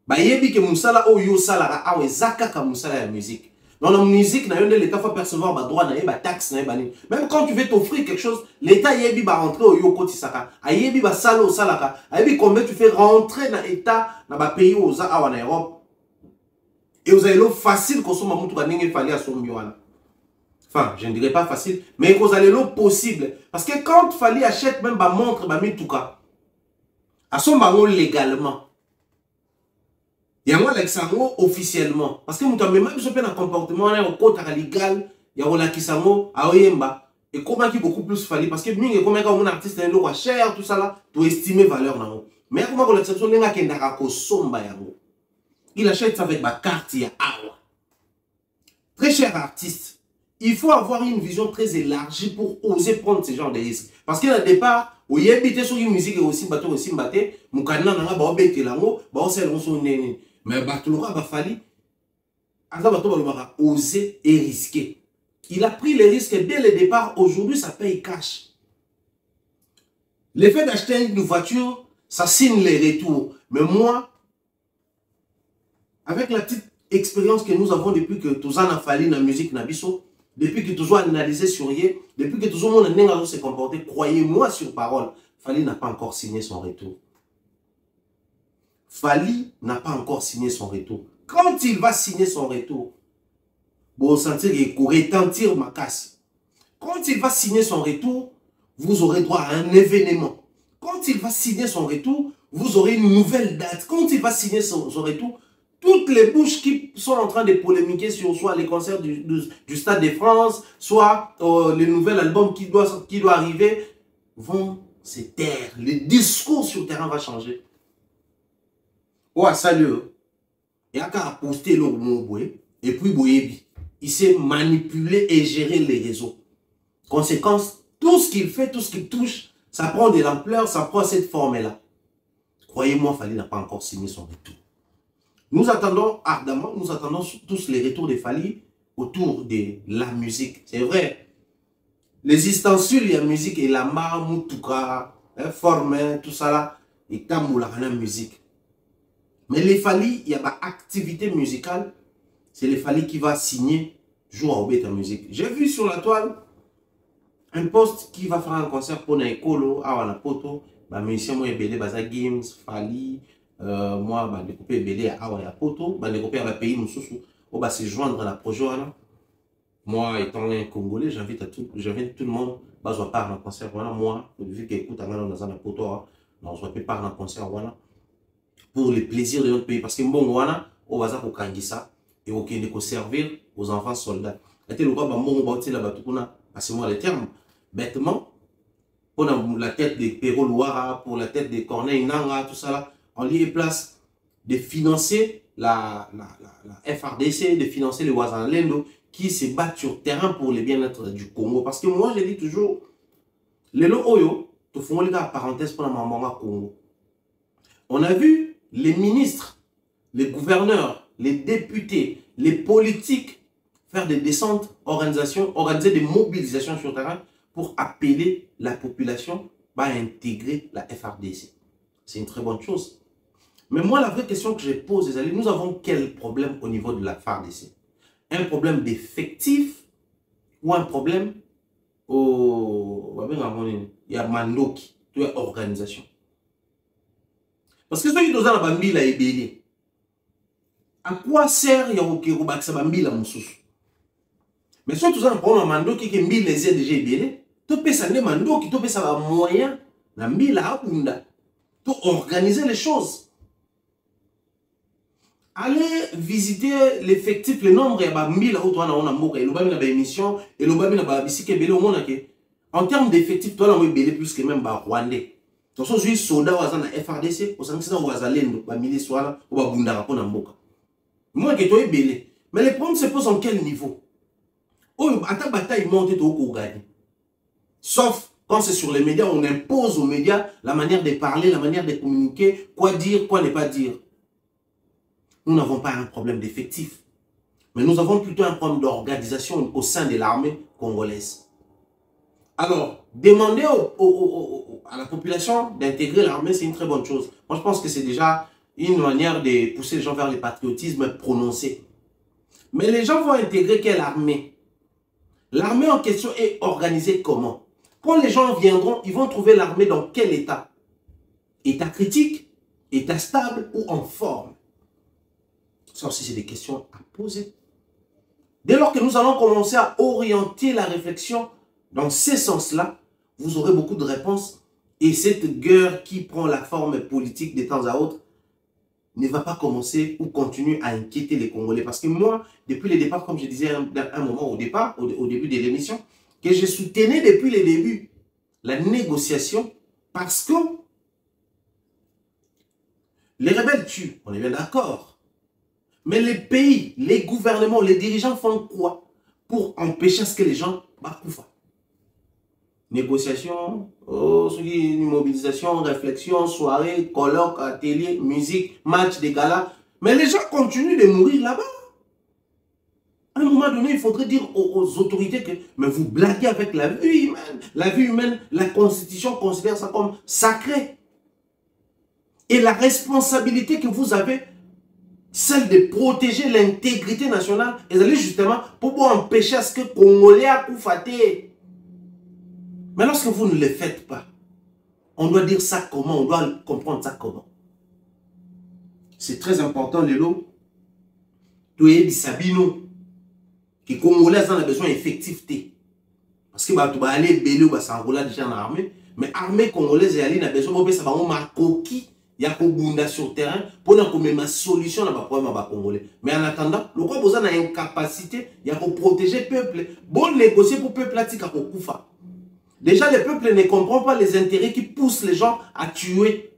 Ba yebi que musala oyo salara awe zaka ka musala ya musique. Dans la musique, l'État va percevoir des droits, des taxes. Même quand tu veux t'offrir quelque chose, l'État va rentrer au Yoko Tisaka. Il va salo salaka. Il combien tu fais rentrer dans l'État, dans le pays où vous êtes en Europe. Et vous avez l'eau facile qu'on soit mamoutou kanenge fallait à son miwana. Enfin, je ne dirais pas facile, mais vous avez l'eau possible. Parce que quand il fallait acheter même ma montre, ma mitouka, à son moment légalement. Il y a moi l'examen officiellement. Parce que nous avons même un comportement au côté légal, il y a un kisango à Oyemba. Et comment qui beaucoup plus fallu parce que mingi comment quand un artiste est un cher tout ça là, tu estimer valeur nan. Mais comment que l'exception n'est pas qu'un ko somba yango. Il achète ça avec ma carte ya awa. Très cher artiste, il faut avoir une vision très élargie pour oser prendre ce genre de risques. Parce que au départ, au yebite sur une musique et aussi batté, mukana nanga ba obete lango, ba osel son nene. Mais Batulora va fallu oser et risquer. Il a pris les risques dès le départ. Aujourd'hui, ça paye cash. L'effet d'acheter une voiture, ça signe les retours. Mais moi, avec la petite expérience que nous avons depuis que tout ça a fallu dans la musique Nabiso, depuis que tout ça analysé sur yé, depuis que tout le monde a se comporté, croyez-moi sur parole, Fali n'a pas encore signé son retour. Fali n'a pas encore signé son retour. Quand il va signer son retour, vous sentir qu'il retentir ma casse. Quand il va signer son retour, vous aurez droit à un événement. Quand il va signer son retour, vous aurez une nouvelle date. Quand il va signer son retour, toutes les bouches qui sont en train de polémiquer sur soit les concerts du Stade de France, soit le nouvel album qui doit arriver, vont se taire. Le discours sur le terrain va changer. Ouais, salut. Il y a qu'à poster le mot et puis Boyebi. Il sait manipuler et gérer les réseaux. Conséquence, tout ce qu'il fait, tout ce qu'il touche, ça prend de l'ampleur, ça prend cette forme-là. Croyez-moi, Fali n'a pas encore signé son retour. Nous attendons ardemment, nous attendons tous les retours de Fali autour de la musique. C'est vrai. Les ustensiles, il y a musique et la marmoutouka, forme, tout ça là, et tamoula, la musique. Mais les Fali, il y a une activité musicale, c'est les Fali qui va signer jour à obéir ta musique. J'ai vu sur la toile un poste qui va faire un concert pour Naikolo, à Wanapoto, musicien moi ebele baza Games, Fali, moi ba découpé ebele ya awa ya poto, ba découpé ya ba pays mususu on va se joindre à la projet là. Moi étant un Congolais, j'invite tout le monde bah je part dans concert voilà moi vu qu'écoute à dans un poto on se peut part dans concert voilà pour le plaisir de notre pays parce que bon voilà on va ça pour kangisa et OK de servir aux enfants soldats. Et le quoi ba mbongo ba otila ba tukuna parce que moi les termes bêtement pour la tête de Perrault Loira, pour la tête de Corneille Nanga, tout ça là, on lui place de financer la FRDC, de financer les Ouazanlendo qui se battent sur terrain pour le bien-être du Congo. Parce que moi, je dis toujours, les lots Oyo, tout le monde parenthèse pour la maman Congo. On a vu les ministres, les gouverneurs, les députés, les politiques faire des descentes, organiser des mobilisations sur terrain pour appeler la population à intégrer la FRDC. C'est une très bonne chose. Mais moi, la vraie question que je pose, c'est nous avons quel problème au niveau de la FRDC? Un problème d'effectif ou un problème au... Il y a Mandoki, il y a organisation. Parce que ceux qui nous ont la Bambi, la Ebélé, à quoi sert il y a au Bambi, la Moussous? Mais si tu as un problème Mandoki qui est mis les aides déjà Ebélé, tu peux ça Mandoki, tu peux ça moyen, la Mila Abunda, pour organiser les choses. Allez visiter l'effectif, le nombre, il y a 1000 autres émissions, et en termes d'effectifs, toi, on a plus que même Rwandais. Donc, si vous soldats dans la FRDC, vous savez que vous avez un milice, ou un bundara pour Namboka. Moi, je suis belé. Mais les problèmes se posent en quel niveau? Oh, à ta bataille, monte au gagner. Sauf quand c'est sur les médias, on impose aux médias la manière de parler, la manière de communiquer, quoi dire, quoi ne pas dire. Nous n'avons pas un problème d'effectif, mais nous avons plutôt un problème d'organisation au sein de l'armée congolaise. Alors, demander à la population d'intégrer l'armée, c'est une très bonne chose. Moi, je pense que c'est déjà une manière de pousser les gens vers le patriotisme prononcé. Mais les gens vont intégrer quelle armée? L'armée en question est organisée comment? Quand les gens viendront, ils vont trouver l'armée dans quel état? État critique, état stable ou en forme? Ça aussi, c'est des questions à poser. Dès lors que nous allons commencer à orienter la réflexion dans ce sens-là, vous aurez beaucoup de réponses. Et cette guerre qui prend la forme politique de temps à autre ne va pas commencer ou continuer à inquiéter les Congolais. Parce que moi, depuis le départ, comme je disais un moment au départ, au début de l'émission, que je soutenais depuis le début la négociation parce que les rebelles tuent, on est bien d'accord. Mais les pays, les gouvernements, les dirigeants font quoi pour empêcher ce que les gens bakoufa? Négociation, mobilisation, réflexion, soirée, colloque, atelier, musique, match, des galas. Mais les gens continuent de mourir là-bas. À un moment donné, il faudrait dire aux autorités que mais vous blaguez avec la vie humaine. La vie humaine, la Constitution considère ça comme sacré. Et la responsabilité que vous avez, celle de protéger l'intégrité nationale, et d'aller justement pour empêcher à ce que les Congolais a koufaté. Mais lorsque vous ne le faites pas, on doit dire ça comment, on doit comprendre ça comment. C'est très important, Lélo. Tu es Sabino. Que les Congolais ont besoin d'effectif. Parce que tu vas aller belé ou s'enrouler déjà dans l'armée. Mais l'armée congolaise a besoin de ça coquille. Il y a un sur le terrain pour une solution à la problème congolais. Mais en attendant, le quoi besoin d'une incapacité, il y a pour protéger le peuple. Bon négocier pour le peuple là, déjà, le peuple ne comprend pas les intérêts qui poussent les gens à tuer.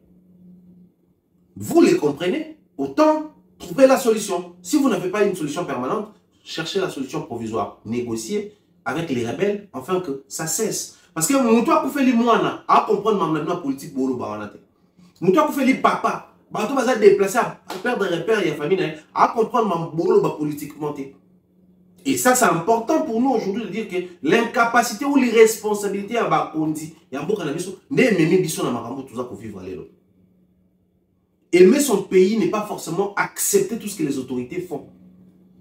Vous les comprenez? Autant trouver la solution. Si vous n'avez pas une solution permanente, cherchez la solution provisoire. Négocier avec les rebelles afin que ça cesse. Parce que mon toit fait les moines à comprendre ma politique pour le baronate. Nous avons fait les papas, nous avons déplacé à perdre des repères et la famille, à comprendre ma politiquement. Et ça, c'est important pour nous aujourd'hui de dire que l'incapacité ou l'irresponsabilité à Bakondi, il y a beaucoup de choses, aimer son pays n'est pas forcément accepter tout ce que les autorités font.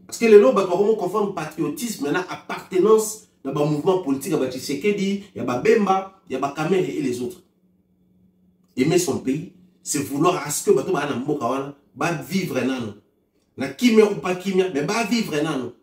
Parce que les gens confondent patriotisme, maintenant appartenance dans le mouvement politique, il y a Tshisekedi, il y a Bemba, il y a Kamere et les autres. aimer son pays, c'est vouloir à ce que bato ba na mboka wana ba vivre nano. Na kimia ou pas kimia, mais ba vivre nano.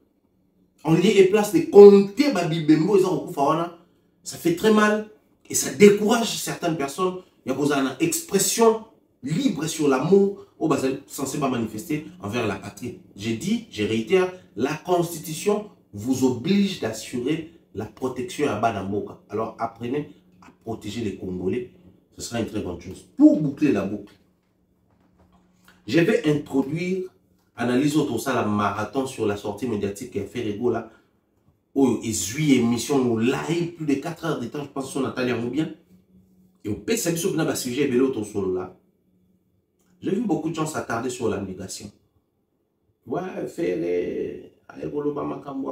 On lit et place de compter ba bibembo ils ont wana, ça fait très mal et ça décourage certaines personnes. Il y a besoin d'une expression libre sur l'amour au censé pas manifester envers la patrie. J'ai dit, je réitère, la Constitution vous oblige d'assurer la protection à Banamboka. Alors apprenez à protéger les Congolais. Ce sera une très bonne chose. Pour boucler la boucle, je vais introduire, analyse autour ça, la marathon sur la sortie médiatique qui a fait Rego là. Oh, et juillet émission, nous live plus de 4 heures de temps, je pense sur Nathalie Amoubien. Et on peut savoir sur le sujet de l'autre solo là. J'ai vu beaucoup de gens s'attarder sur la migration. Ouais, faire les.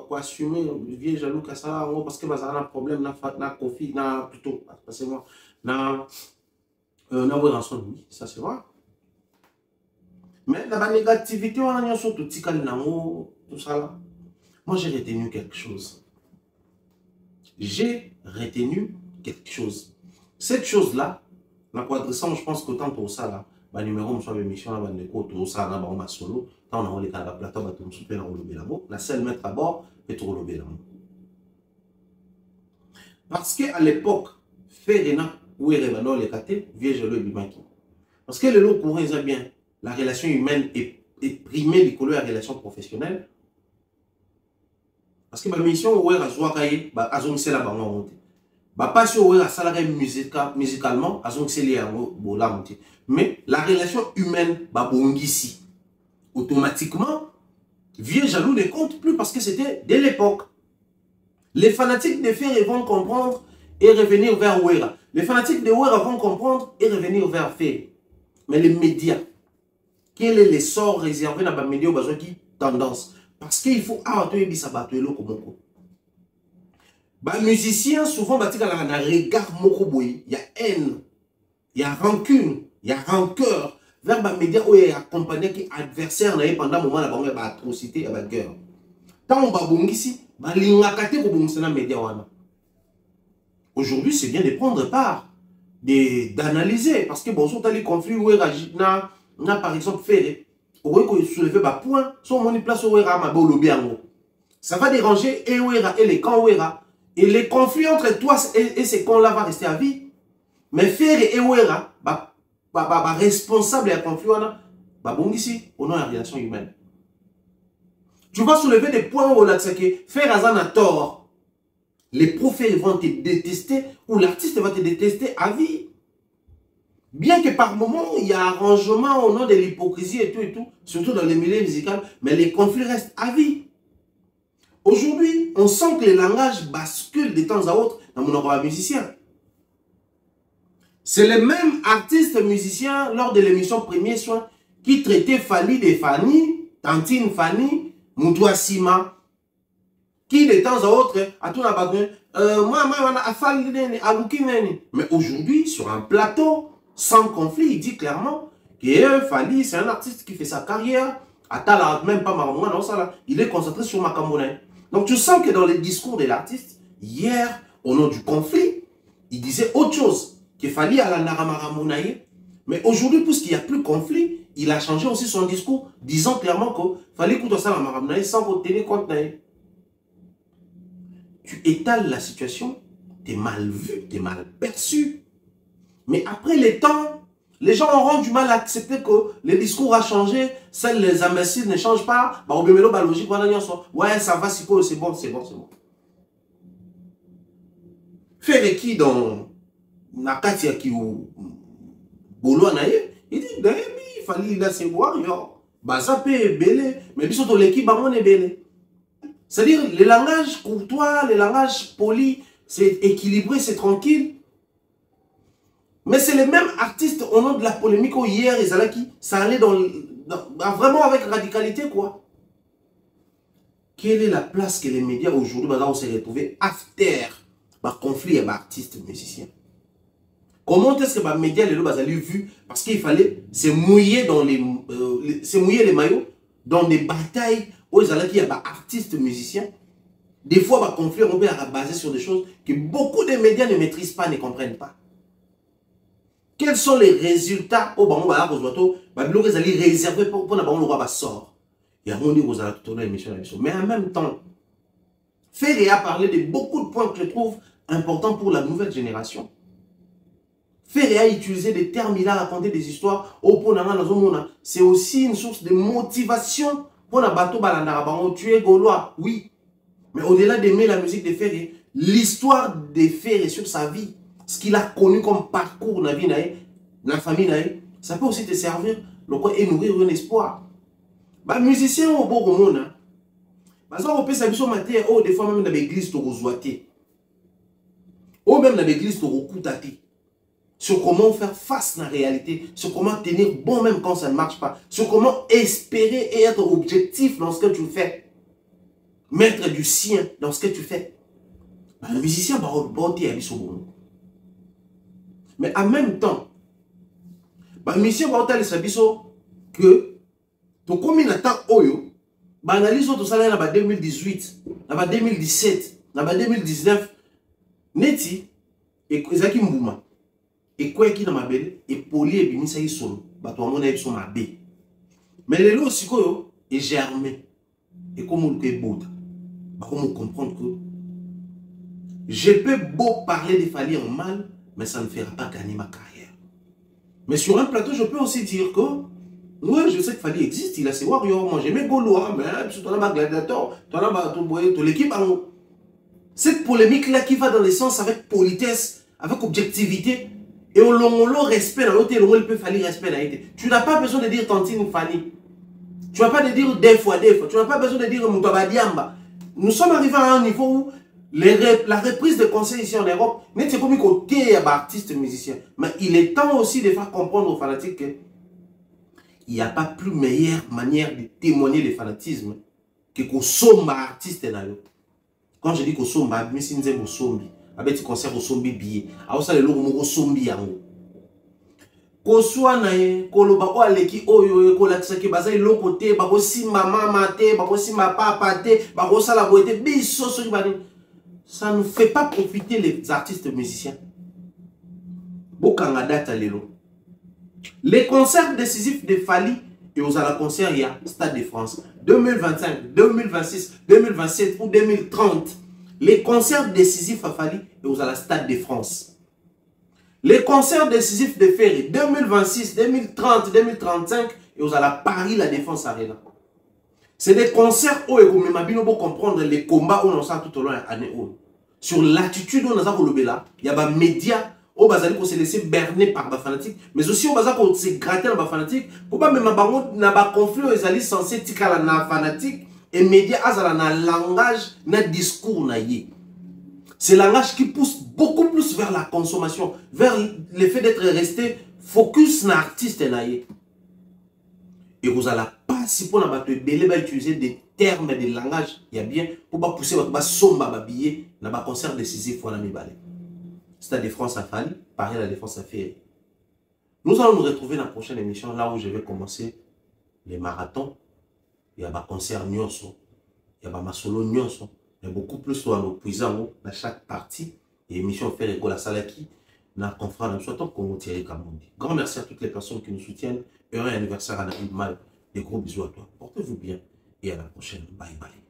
Quoi assumer, vieux jaloux que ça, parce que ça a un problème, na Kofi, na plutôt, parce que moi, na oui, ça c'est vrai. Mais la négativité, on a surtout tout ça là. Moi j'ai retenu quelque chose. J'ai retenu quelque chose. Cette chose-là, la quadrissant, je pense qu'autant pour ça là, le numéro de l'émission là, tout ça là, on solo, tant on a les cas plateau, on se fait la seule mettre à bord et tout relever là. Parce qu'à l'époque, Ferena ou Erebano les catés, vierge le bimaki. Parce que le lot pour eux bien, la relation humaine est primée les couleurs à la relation professionnelle. Parce que la mission où est à Zouakaye, à Zonxé la banque. Pas sûr où est à salarié musicalement, à Zonxé les bola. Mais la relation humaine, ici, automatiquement, vieux jaloux ne compte plus parce que c'était dès l'époque. Les fanatiques de Fer vont comprendre et revenir vers Ouera. Les fanatiques de Ouera vont comprendre et revenir vers Fer. Mais les médias, quel est l'essor réservé dans les médias qui tendance? Parce qu'il faut les musiciens, souvent, il y a un regard, il y a haine, il y a rancune, il y a rancœur vers les médias où il y a accompagné qui adversaire pendant un moment où il y a atrocité et la guerre. Tant on va ici, aujourd'hui, c'est bien de prendre part, d'analyser, parce que bon, sur les conflits où il y a par exemple fait, soulever un point, sur mon place où il y a ça va déranger et les camps Ouera. Et les conflits entre toi et ces camps-là vont rester à vie. Mais faire et Ouera, responsable et conflit, bon ici, au nom de la relation humaine. Tu vas soulever des points où on a que faire Azan a tort. Les prophètes vont te détester ou l'artiste va te détester à vie. Bien que par moment, il y a arrangement au nom de l'hypocrisie et tout, surtout dans les milieux musicaux, mais les conflits restent à vie. Aujourd'hui, on sent que le langage bascule de temps à autre dans mon endroit musicien. C'est le même artiste musicien lors de l'émission Premier Soin qui traitait Fali de Fanny, Tantine Fanny, Moutoua Sima, qui de temps à autre, à tout mais aujourd'hui, sur un plateau, sans conflit, il dit clairement que Fali, c'est un artiste qui fait sa carrière, même pas Marouma, non, ça là, il est concentré sur Makamone. Donc tu sens que dans les discours de l'artiste, hier, au nom du conflit, il disait autre chose, qu'il fallait à la Naramaramunaye. Mais aujourd'hui, puisqu'il n'y a plus de conflit, il a changé aussi son discours, disant clairement qu'il fallait écouter ça à la Naramaramunaye sans retenir compte. Tu étales la situation, tu es mal vu, tu es mal perçu. Mais après les temps, les gens auront du mal à accepter que le discours a changé, celles les imbéciles ne changent pas. Ouais, ça va, c'est bon, c'est bon, c'est bon. Faire qui dans Nakatia qui ou Bolo Naye, il dit, il fallait là c'est voir, ça peut belé, mais surtout l'équipe est belé. C'est-à-dire, le langage courtois, le langage poli, c'est équilibré, c'est tranquille. Mais c'est les mêmes artistes au nom de la polémique où hier, ça allait vraiment avec radicalité, quoi. Quelle est la place que les médias aujourd'hui, on s'est retrouvés after conflit avec artistes musiciens? Comment est-ce que les médias les ont vu? Parce qu'il fallait se mouiller les maillots dans des batailles où il y a artistes musiciens. Des fois, les conflits sont basés sur des choses que beaucoup de médias ne maîtrisent pas, ne comprennent pas. Quels sont les résultats au bango ba kozoto ba biloko ezali réservé pour na bango ba sort. Il y a monde qui a tourné l'émission mais en même temps Ferré a parlé de beaucoup de points que je trouve importants pour la nouvelle génération. Ferré a utilisé des termes, il a raconté des histoires. C'est aussi une source de motivation pour la bateau balandara bango. Tu es gaulois, oui. Mais au-delà d'aimer la musique de Ferré, l'histoire de Ferré sur sa vie, ce qu'il a connu comme parcours dans la vie, dans la famille, ça peut aussi te servir et nourrir un espoir. Les musiciens au beau monde, parce qu'on peut s'habiller sur matière, des fois même dans l'église, tu as ou même dans l'église, tu as sur comment faire face à la réalité, sur comment tenir bon même quand ça ne marche pas, sur comment espérer et être objectif dans ce que tu fais. Mettre du sien dans ce que tu fais. Le musicien va rebondir à bon. Mais en même temps, le musicien va rebondir que ton combien de temps oyo, analyse tout ça là en 2018, en 2017, en 2019, neti et Zaki Mbouma et quoi qui dans ma belle et poli et bimisa y solo, bato amona y son ma b. Mais les lots sikoyo est germé et comme on le beau. Comment comprendre que je peux beau parler de Fally en mal, mais ça ne fera pas gagner ma carrière. Mais sur un plateau, je peux aussi dire que oui, je sais que Fally existe, il a ses warriors. Moi, j'aimais Gaulois, mais tu as Gladiator, tu as l'équipe. Cette polémique-là qui va dans le sens avec politesse, avec objectivité, et on le respect dans l'autre, on peut Fally respect. Tu n'as pas besoin de dire Tantine Fally. Tu n'as pas de dire des fois. Tu n'as pas besoin de dire Moutabadiamba. Nous sommes arrivés à un niveau où la reprise de conseils ici en Europe n'est pas comme côté artiste musicien. Mais il est temps aussi de faire comprendre aux fanatiques qu'il n'y a pas plus meilleure manière de témoigner le fanatisme que qu'on sombre artiste. Quand je dis qu'on sombre, je dis qu'on sombre. Avec des concerts au sombi billet. Alors ça, le logo au sombi en haut. Koswa na ye koloba o aleki oyo ekolakisa ke baza eloko te bakosimba mama te bakosimba papa te bakosala boye te biso soki bani ça ne fait pas profiter les artistes musiciens. Bokanga data lelo les concerts décisifs de Fally et aux ala concert il y a Stade de France 2025 2026 2027 ou 2030 les concerts décisifs à Fally et aux ala Stade de France. Les concerts décisifs de Ferré 2026, 2030, 2035 et aux à la Paris La Défense Arena. C'est des concerts où il faut comprendre les combats où on sent tout au long de l'année. Sur l'attitude où on a là, il y a des médias où on se laisser berner par les fanatiques, mais aussi où on se gratter par les fanatiques. Pour pas même un conflit où ils sont censés tirer la fanatique et les médias ont un langage, un discours. C'est un langage qui pousse beaucoup plus vers la consommation, vers le fait d'être resté focus sur l'artiste. Et vous n'allez pas, si vous avez utiliser des termes de langage, il y a bien pour pas pousser votre somba billet dans un concert décisif pour la mi-balai. Stade de France à Fally, Paris La Défense à Ferré. Nous allons nous retrouver dans la prochaine émission, là où je vais commencer les marathons. Il y a un concert nyonso, il y a un solo nyonso. Mais beaucoup plus dans nos puissants dans chaque partie et émission faire école à Salaki dans le confrère de soit comme Thierry Kamondi. Grand merci à toutes les personnes qui nous soutiennent. Heureux anniversaire à Nabil Mal. Des gros bisous à toi. Portez-vous bien et à la prochaine. Bye bye.